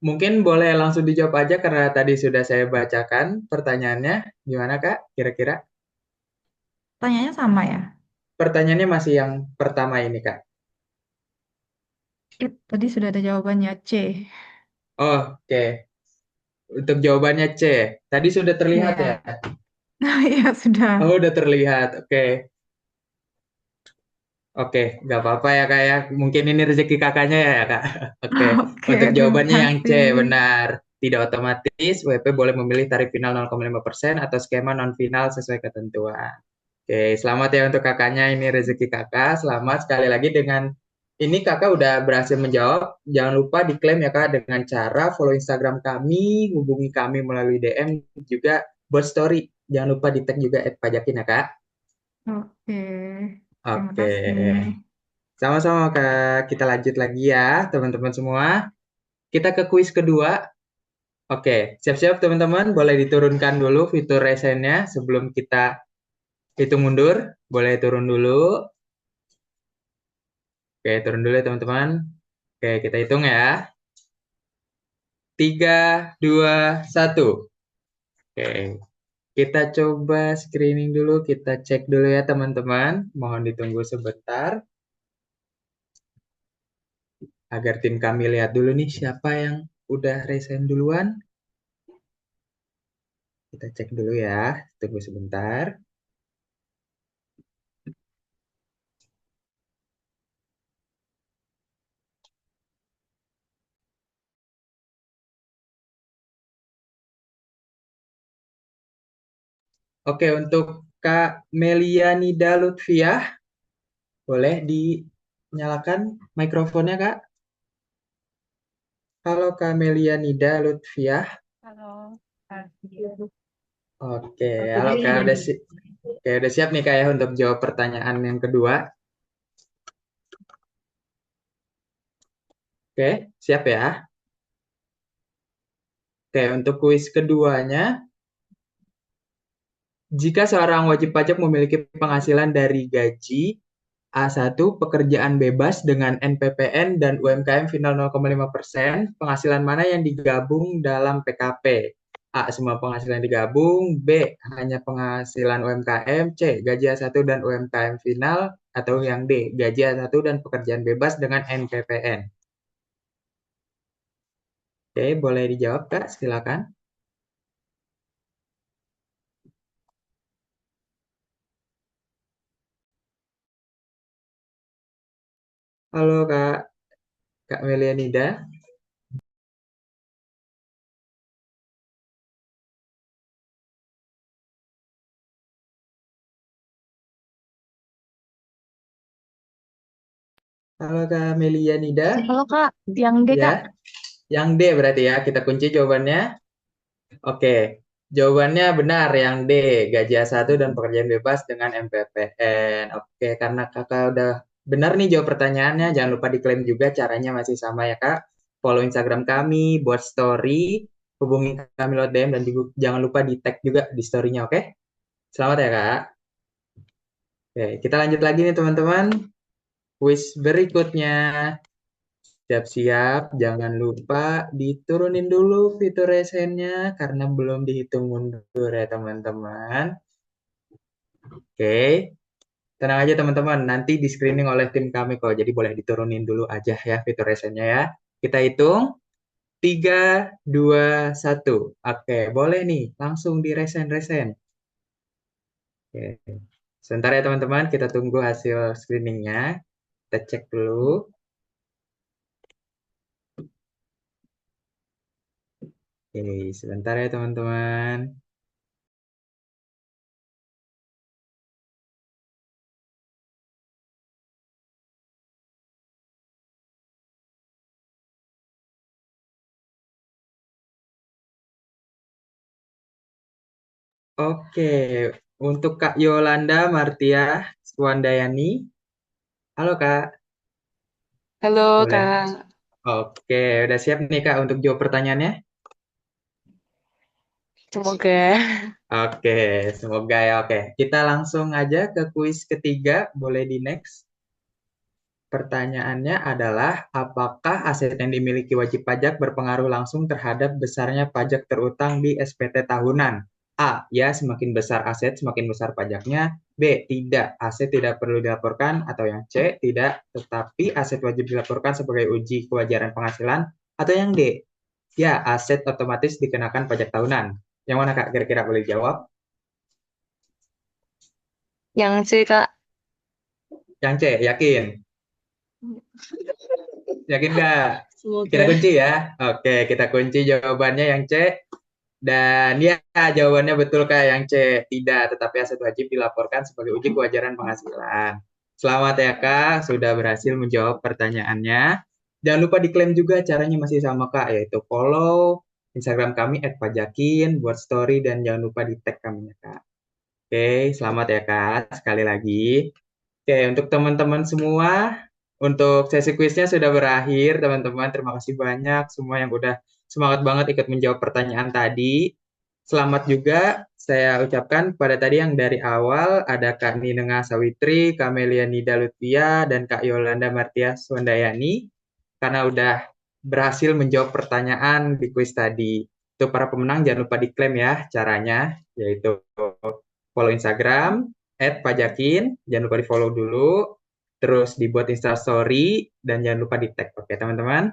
[SPEAKER 2] Mungkin boleh langsung dijawab aja karena tadi sudah saya bacakan pertanyaannya. Gimana, Kak? Kira-kira?
[SPEAKER 5] Tanyanya sama ya?
[SPEAKER 2] Pertanyaannya masih yang pertama ini, Kak.
[SPEAKER 5] Tadi sudah ada jawabannya C.
[SPEAKER 2] Oke. Untuk jawabannya C. Tadi sudah terlihat ya?
[SPEAKER 5] Iya. Iya, sudah.
[SPEAKER 2] Oh, udah terlihat. Oke. Oke, nggak apa-apa ya Kak ya. Mungkin ini rezeki kakaknya ya Kak. Oke,
[SPEAKER 5] Oke,
[SPEAKER 2] untuk
[SPEAKER 5] terima
[SPEAKER 2] jawabannya yang C,
[SPEAKER 5] kasih.
[SPEAKER 2] benar. Tidak otomatis, WP boleh memilih tarif final 0,5% atau skema non final sesuai ketentuan. Oke, selamat ya untuk kakaknya. Ini rezeki kakak. Selamat sekali lagi dengan ini kakak udah berhasil menjawab. Jangan lupa diklaim ya Kak dengan cara follow Instagram kami, hubungi kami melalui DM juga buat story. Jangan lupa di tag juga @pajakin ya Kak.
[SPEAKER 5] Oke, terima
[SPEAKER 2] Oke.
[SPEAKER 5] kasih.
[SPEAKER 2] Sama-sama Kak, kita lanjut lagi ya teman-teman semua. Kita ke kuis kedua. Oke, siap-siap teman-teman, boleh diturunkan dulu fitur resennya sebelum kita hitung mundur. Boleh turun dulu. Oke, turun dulu ya teman-teman. Oke, kita hitung ya. 3, 2, 1. Oke, kita coba screening dulu, kita cek dulu ya teman-teman. Mohon ditunggu sebentar agar tim kami lihat dulu nih siapa yang udah resen duluan. Kita cek dulu ya, tunggu sebentar. Oke, untuk Kak Melianida Lutfiah, boleh dinyalakan mikrofonnya, Kak? Halo, Kak Melianida Lutfiah.
[SPEAKER 5] Halo.
[SPEAKER 2] Oke, halo Kak, udah siap nih Kak ya untuk jawab pertanyaan yang kedua. Oke, siap ya? Oke, untuk kuis keduanya, jika seorang wajib pajak memiliki penghasilan dari gaji A1 pekerjaan bebas dengan NPPN dan UMKM final 0,5%, penghasilan mana yang digabung dalam PKP? A. Semua penghasilan digabung. B. Hanya penghasilan UMKM. C. Gaji A1 dan UMKM final. Atau yang D. Gaji A1 dan pekerjaan bebas dengan NPPN. Oke, boleh dijawab Kak, silakan. Halo Kak, Kak Melianida. Halo Kak Melianida.
[SPEAKER 5] Halo Kak, yang D
[SPEAKER 2] Ya,
[SPEAKER 5] Kak.
[SPEAKER 2] yang D berarti ya, kita kunci jawabannya. Oke, jawabannya benar yang D, gaji A1 dan pekerjaan bebas dengan MPPN. Oke, karena kakak udah benar nih jawab pertanyaannya, jangan lupa diklaim juga, caranya masih sama ya kak. Follow Instagram kami, buat story, hubungi kami lewat DM, dan juga jangan lupa di tag juga di story-nya, oke? Selamat ya kak. Oke, kita lanjut lagi nih teman-teman. Kuis berikutnya. Siap-siap, jangan lupa diturunin dulu fitur resennya karena belum dihitung mundur ya teman-teman. Oke, tenang aja teman-teman, nanti di screening oleh tim kami kok, jadi boleh diturunin dulu aja ya fitur resennya ya. Kita hitung, 3, 2, 1. Oke, boleh nih, langsung di resen-resen. Oke, sebentar ya teman-teman, kita tunggu hasil screeningnya. Kita cek dulu. Oke, sebentar ya teman-teman. Oke, untuk Kak Yolanda Martia Swandayani. Halo Kak,
[SPEAKER 6] Halo
[SPEAKER 2] boleh?
[SPEAKER 6] Kak,
[SPEAKER 2] Oke, udah siap nih Kak untuk jawab pertanyaannya?
[SPEAKER 6] semoga
[SPEAKER 2] Oke, semoga ya. Oke, kita langsung aja ke kuis ketiga. Boleh di next. Pertanyaannya adalah, apakah aset yang dimiliki wajib pajak berpengaruh langsung terhadap besarnya pajak terutang di SPT tahunan? A. Ya, semakin besar aset, semakin besar pajaknya. B. Tidak, aset tidak perlu dilaporkan. Atau yang C. Tidak, tetapi aset wajib dilaporkan sebagai uji kewajaran penghasilan. Atau yang D. Ya, aset otomatis dikenakan pajak tahunan. Yang mana Kak kira-kira boleh jawab?
[SPEAKER 6] yang C Kak.
[SPEAKER 2] Yang C, yakin? Yakin nggak? Kita
[SPEAKER 6] Semoga.
[SPEAKER 2] kunci ya. Oke, kita kunci jawabannya yang C. Dan ya, jawabannya betul Kak, yang C. Tidak, tetapi aset wajib dilaporkan sebagai uji kewajaran penghasilan. Selamat ya Kak, sudah berhasil menjawab pertanyaannya. Jangan lupa diklaim juga, caranya masih sama Kak, yaitu follow Instagram kami @pajakin, buat story, dan jangan lupa di tag kami ya Kak. Oke, selamat ya Kak, sekali lagi. Oke, untuk teman-teman semua, untuk sesi kuisnya sudah berakhir, teman-teman. Terima kasih banyak semua yang udah semangat banget ikut menjawab pertanyaan tadi. Selamat juga saya ucapkan pada tadi yang dari awal ada Kak Ninengah Sawitri, Kamelia Nida Lutfia, dan Kak Yolanda Martia Swandayani karena udah berhasil menjawab pertanyaan di kuis tadi. Untuk para pemenang jangan lupa diklaim ya caranya, yaitu follow Instagram @pajakin, jangan lupa di-follow dulu, terus dibuat Story, dan jangan lupa di-tag. Oke, teman-teman.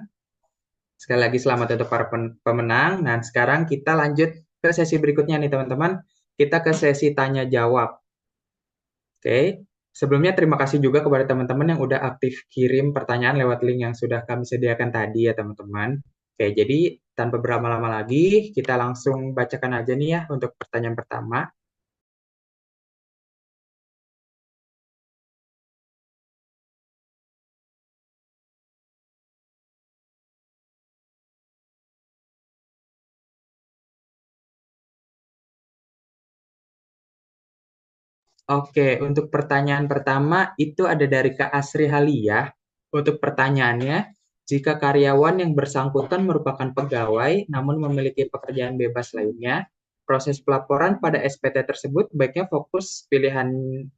[SPEAKER 2] Sekali lagi selamat untuk para pemenang. Nah, sekarang kita lanjut ke sesi berikutnya nih, teman-teman. Kita ke sesi tanya jawab. Oke. Sebelumnya terima kasih juga kepada teman-teman yang udah aktif kirim pertanyaan lewat link yang sudah kami sediakan tadi ya, teman-teman. Oke, jadi tanpa berlama-lama lagi, kita langsung bacakan aja nih ya untuk pertanyaan pertama. Oke, untuk pertanyaan pertama itu ada dari Kak Asri Halia. Untuk pertanyaannya, jika karyawan yang bersangkutan merupakan pegawai namun memiliki pekerjaan bebas lainnya, proses pelaporan pada SPT tersebut baiknya fokus pilihannya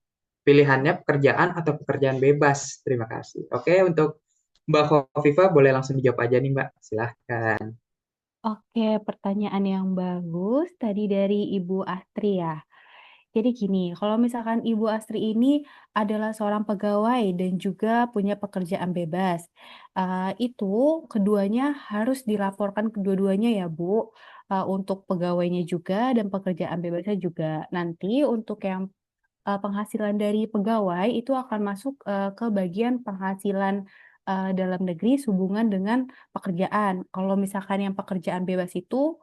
[SPEAKER 2] pekerjaan atau pekerjaan bebas. Terima kasih. Oke, untuk Mbak Khofifa boleh langsung dijawab aja nih Mbak. Silahkan.
[SPEAKER 3] Oke, pertanyaan yang bagus tadi dari Ibu Astri ya. Jadi gini, kalau misalkan Ibu Astri ini adalah seorang pegawai dan juga punya pekerjaan bebas, itu keduanya harus dilaporkan kedua-duanya ya Bu, untuk pegawainya juga dan pekerjaan bebasnya juga. Nanti untuk yang penghasilan dari pegawai itu akan masuk, ke bagian penghasilan, dalam negeri sehubungan dengan pekerjaan. Kalau misalkan yang pekerjaan bebas itu,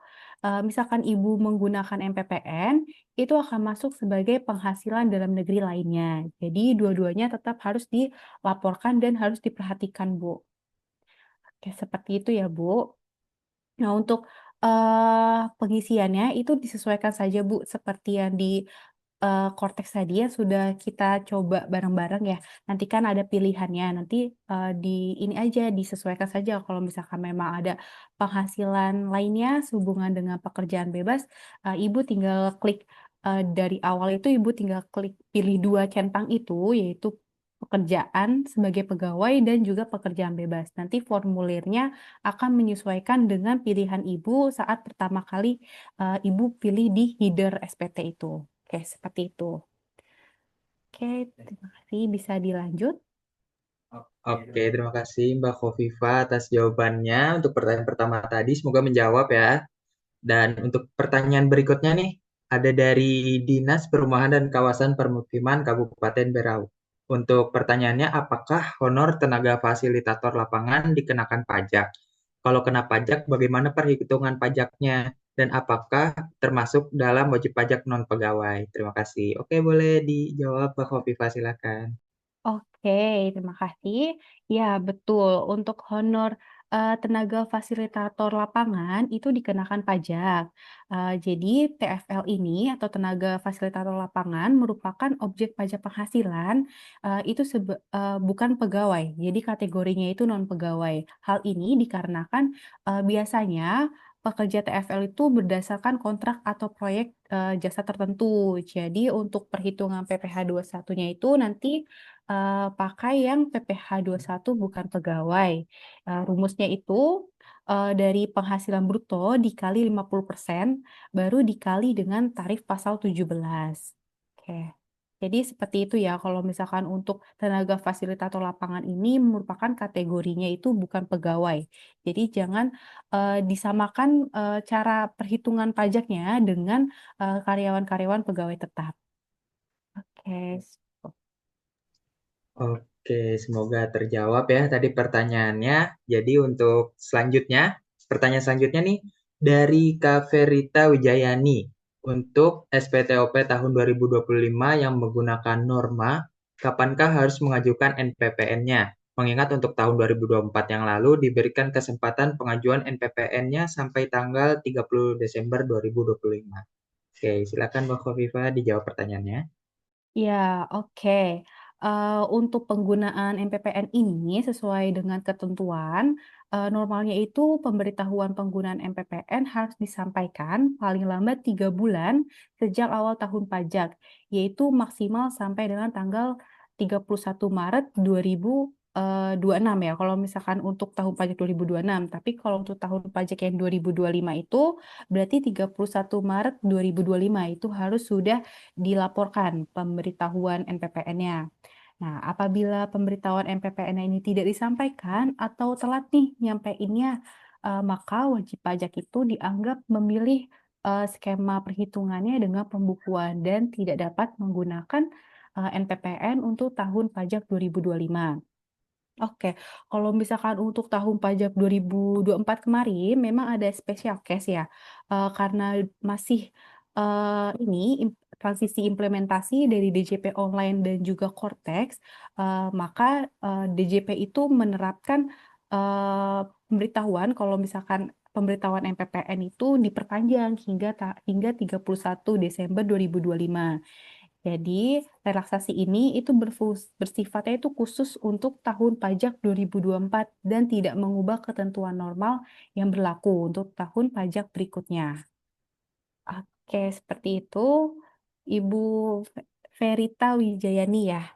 [SPEAKER 3] misalkan Ibu menggunakan MPPN, itu akan masuk sebagai penghasilan dalam negeri lainnya. Jadi dua-duanya tetap harus dilaporkan dan harus diperhatikan, Bu. Oke, seperti itu ya, Bu. Nah, untuk, pengisiannya itu disesuaikan saja Bu, seperti yang di Cortex tadi yang sudah kita coba bareng-bareng ya. Nanti kan ada pilihannya, nanti di ini aja disesuaikan saja. Kalau misalkan memang ada penghasilan lainnya sehubungan dengan pekerjaan bebas, Ibu tinggal klik dari awal itu Ibu tinggal klik pilih 2 centang itu, yaitu pekerjaan sebagai pegawai dan juga pekerjaan bebas. Nanti formulirnya akan menyesuaikan dengan pilihan Ibu saat pertama kali Ibu pilih di header SPT itu. Oke, seperti itu. Oke, terima kasih. Bisa dilanjut?
[SPEAKER 2] Oke, terima kasih Mbak Khofifa atas jawabannya. Untuk pertanyaan pertama tadi, semoga menjawab ya. Dan untuk pertanyaan berikutnya nih, ada dari Dinas Perumahan dan Kawasan Permukiman Kabupaten Berau. Untuk pertanyaannya, apakah honor tenaga fasilitator lapangan dikenakan pajak? Kalau kena pajak, bagaimana perhitungan pajaknya? Dan apakah termasuk dalam wajib pajak non-pegawai? Terima kasih. Oke, boleh dijawab Mbak Khofifa, silakan.
[SPEAKER 3] Oke, terima kasih. Ya, betul. Untuk honor tenaga fasilitator lapangan itu dikenakan pajak. Jadi TFL ini atau tenaga fasilitator lapangan merupakan objek pajak penghasilan itu bukan pegawai. Jadi kategorinya itu non pegawai. Hal ini dikarenakan biasanya pekerja TFL itu berdasarkan kontrak atau proyek jasa tertentu. Jadi untuk perhitungan PPh 21-nya itu nanti pakai yang PPh 21 bukan pegawai. Rumusnya itu dari penghasilan bruto dikali 50%, baru dikali dengan tarif pasal 17. Oke. Jadi seperti itu ya, kalau misalkan untuk tenaga fasilitator lapangan ini merupakan kategorinya itu bukan pegawai. Jadi jangan disamakan cara perhitungan pajaknya dengan karyawan-karyawan pegawai tetap. Oke.
[SPEAKER 2] Oke, semoga terjawab ya tadi pertanyaannya. Jadi untuk selanjutnya, pertanyaan selanjutnya nih dari Kak Verita Wijayani. Untuk SPTOP tahun 2025 yang menggunakan norma, kapankah harus mengajukan NPPN-nya? Mengingat untuk tahun 2024 yang lalu diberikan kesempatan pengajuan NPPN-nya sampai tanggal 30 Desember 2025. Oke, silakan Mbak Khofifa dijawab pertanyaannya.
[SPEAKER 3] Ya, oke. Untuk penggunaan MPPN ini sesuai dengan ketentuan, normalnya itu pemberitahuan penggunaan MPPN harus disampaikan paling lambat 3 bulan sejak awal tahun pajak, yaitu maksimal sampai dengan tanggal 31 Maret 2026 ya, kalau misalkan untuk tahun pajak 2026. Tapi kalau untuk tahun pajak yang 2025 itu berarti 31 Maret 2025 itu harus sudah dilaporkan pemberitahuan NPPN-nya. Nah, apabila pemberitahuan NPPN ini tidak disampaikan atau telat nih nyampeinnya, maka wajib pajak itu dianggap memilih skema perhitungannya dengan pembukuan dan tidak dapat menggunakan NPPN untuk tahun pajak 2025. Oke, kalau misalkan untuk tahun pajak 2024 kemarin memang ada special case ya, karena masih transisi implementasi dari DJP online dan juga Cortex, maka DJP itu menerapkan pemberitahuan kalau misalkan pemberitahuan MPPN itu diperpanjang hingga 31 Desember 2025. Jadi, relaksasi ini itu bersifatnya itu khusus untuk tahun pajak 2024 dan tidak mengubah ketentuan normal yang berlaku untuk tahun pajak berikutnya. Oke, seperti itu. Ibu Verita Wijayani ya.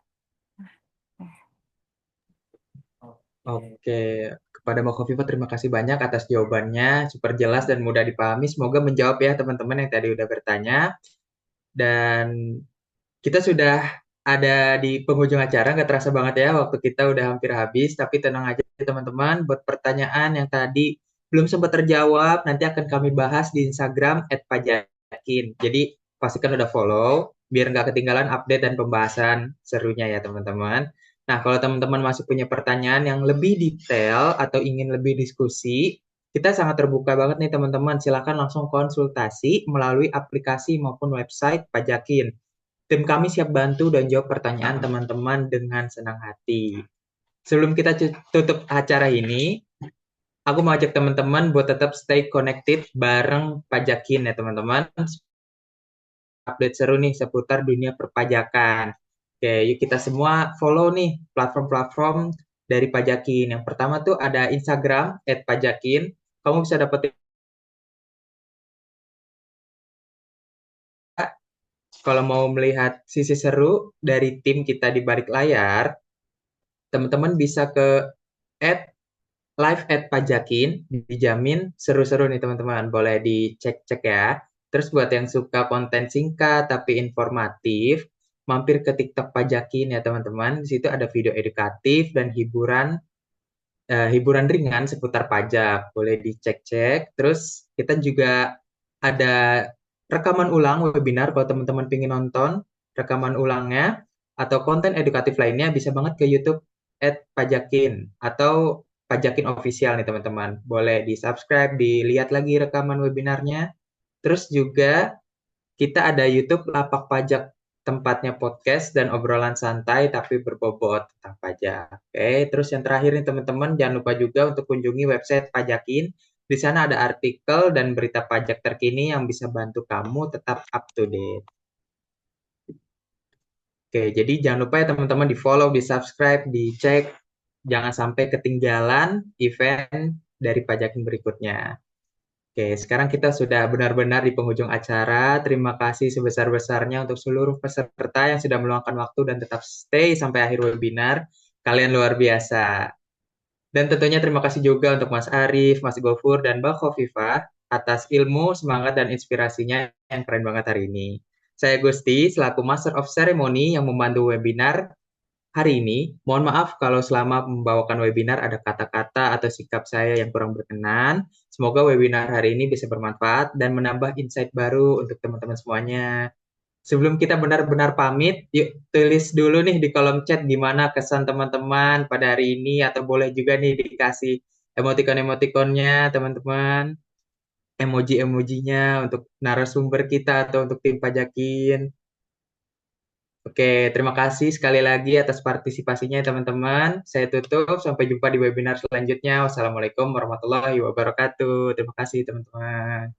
[SPEAKER 2] Oke, kepada Mbak Khofifa terima kasih banyak atas jawabannya, super jelas dan mudah dipahami. Semoga menjawab ya teman-teman yang tadi udah bertanya. Dan kita sudah ada di penghujung acara, nggak terasa banget ya waktu kita udah hampir habis. Tapi tenang aja teman-teman, buat pertanyaan yang tadi belum sempat terjawab, nanti akan kami bahas di Instagram @pajakin. Jadi pastikan udah follow, biar nggak ketinggalan update dan pembahasan serunya ya teman-teman. Nah, kalau teman-teman masih punya pertanyaan yang lebih detail atau ingin lebih diskusi, kita sangat terbuka banget nih teman-teman. Silakan langsung konsultasi melalui aplikasi maupun website Pajakin. Tim kami siap bantu dan jawab pertanyaan teman-teman dengan senang hati. Sebelum kita tutup acara ini, aku mau ajak teman-teman buat tetap stay connected bareng Pajakin ya teman-teman. Update seru nih seputar dunia perpajakan. Oke, yuk kita semua follow nih platform-platform dari Pajakin. Yang pertama tuh ada Instagram @pajakin. Kamu bisa dapetin kalau mau melihat sisi seru dari tim kita di balik layar, teman-teman bisa ke @live@pajakin, dijamin seru-seru nih teman-teman, boleh dicek-cek ya. Terus buat yang suka konten singkat tapi informatif, mampir ke TikTok Pajakin ya teman-teman. Di situ ada video edukatif dan hiburan ringan seputar pajak, boleh dicek-cek. Terus kita juga ada rekaman ulang webinar kalau teman-teman ingin nonton rekaman ulangnya atau konten edukatif lainnya bisa banget ke YouTube @pajakin atau Pajakin Official nih teman-teman. Boleh di-subscribe, dilihat lagi rekaman webinarnya. Terus juga kita ada YouTube Lapak Pajak, tempatnya podcast dan obrolan santai tapi berbobot tentang pajak. Oke, terus yang terakhir nih teman-teman, jangan lupa juga untuk kunjungi website Pajakin. Di sana ada artikel dan berita pajak terkini yang bisa bantu kamu tetap up to date. Oke, jadi jangan lupa ya teman-teman di-follow, di-subscribe, dicek. Jangan sampai ketinggalan event dari Pajakin berikutnya. Oke, sekarang kita sudah benar-benar di penghujung acara. Terima kasih sebesar-besarnya untuk seluruh peserta yang sudah meluangkan waktu dan tetap stay sampai akhir webinar. Kalian luar biasa. Dan tentunya terima kasih juga untuk Mas Arif, Mas Gofur, dan Mbak Khofifah atas ilmu, semangat, dan inspirasinya yang keren banget hari ini. Saya Gusti, selaku Master of Ceremony yang membantu webinar hari ini. Mohon maaf kalau selama membawakan webinar ada kata-kata atau sikap saya yang kurang berkenan. Semoga webinar hari ini bisa bermanfaat dan menambah insight baru untuk teman-teman semuanya. Sebelum kita benar-benar pamit, yuk tulis dulu nih di kolom chat gimana kesan teman-teman pada hari ini, atau boleh juga nih dikasih emoticon-emoticonnya teman-teman, emoji-emojinya untuk narasumber kita atau untuk tim Pajakin. Oke, terima kasih sekali lagi atas partisipasinya teman-teman. Saya tutup, sampai jumpa di webinar selanjutnya. Wassalamualaikum warahmatullahi wabarakatuh. Terima kasih teman-teman.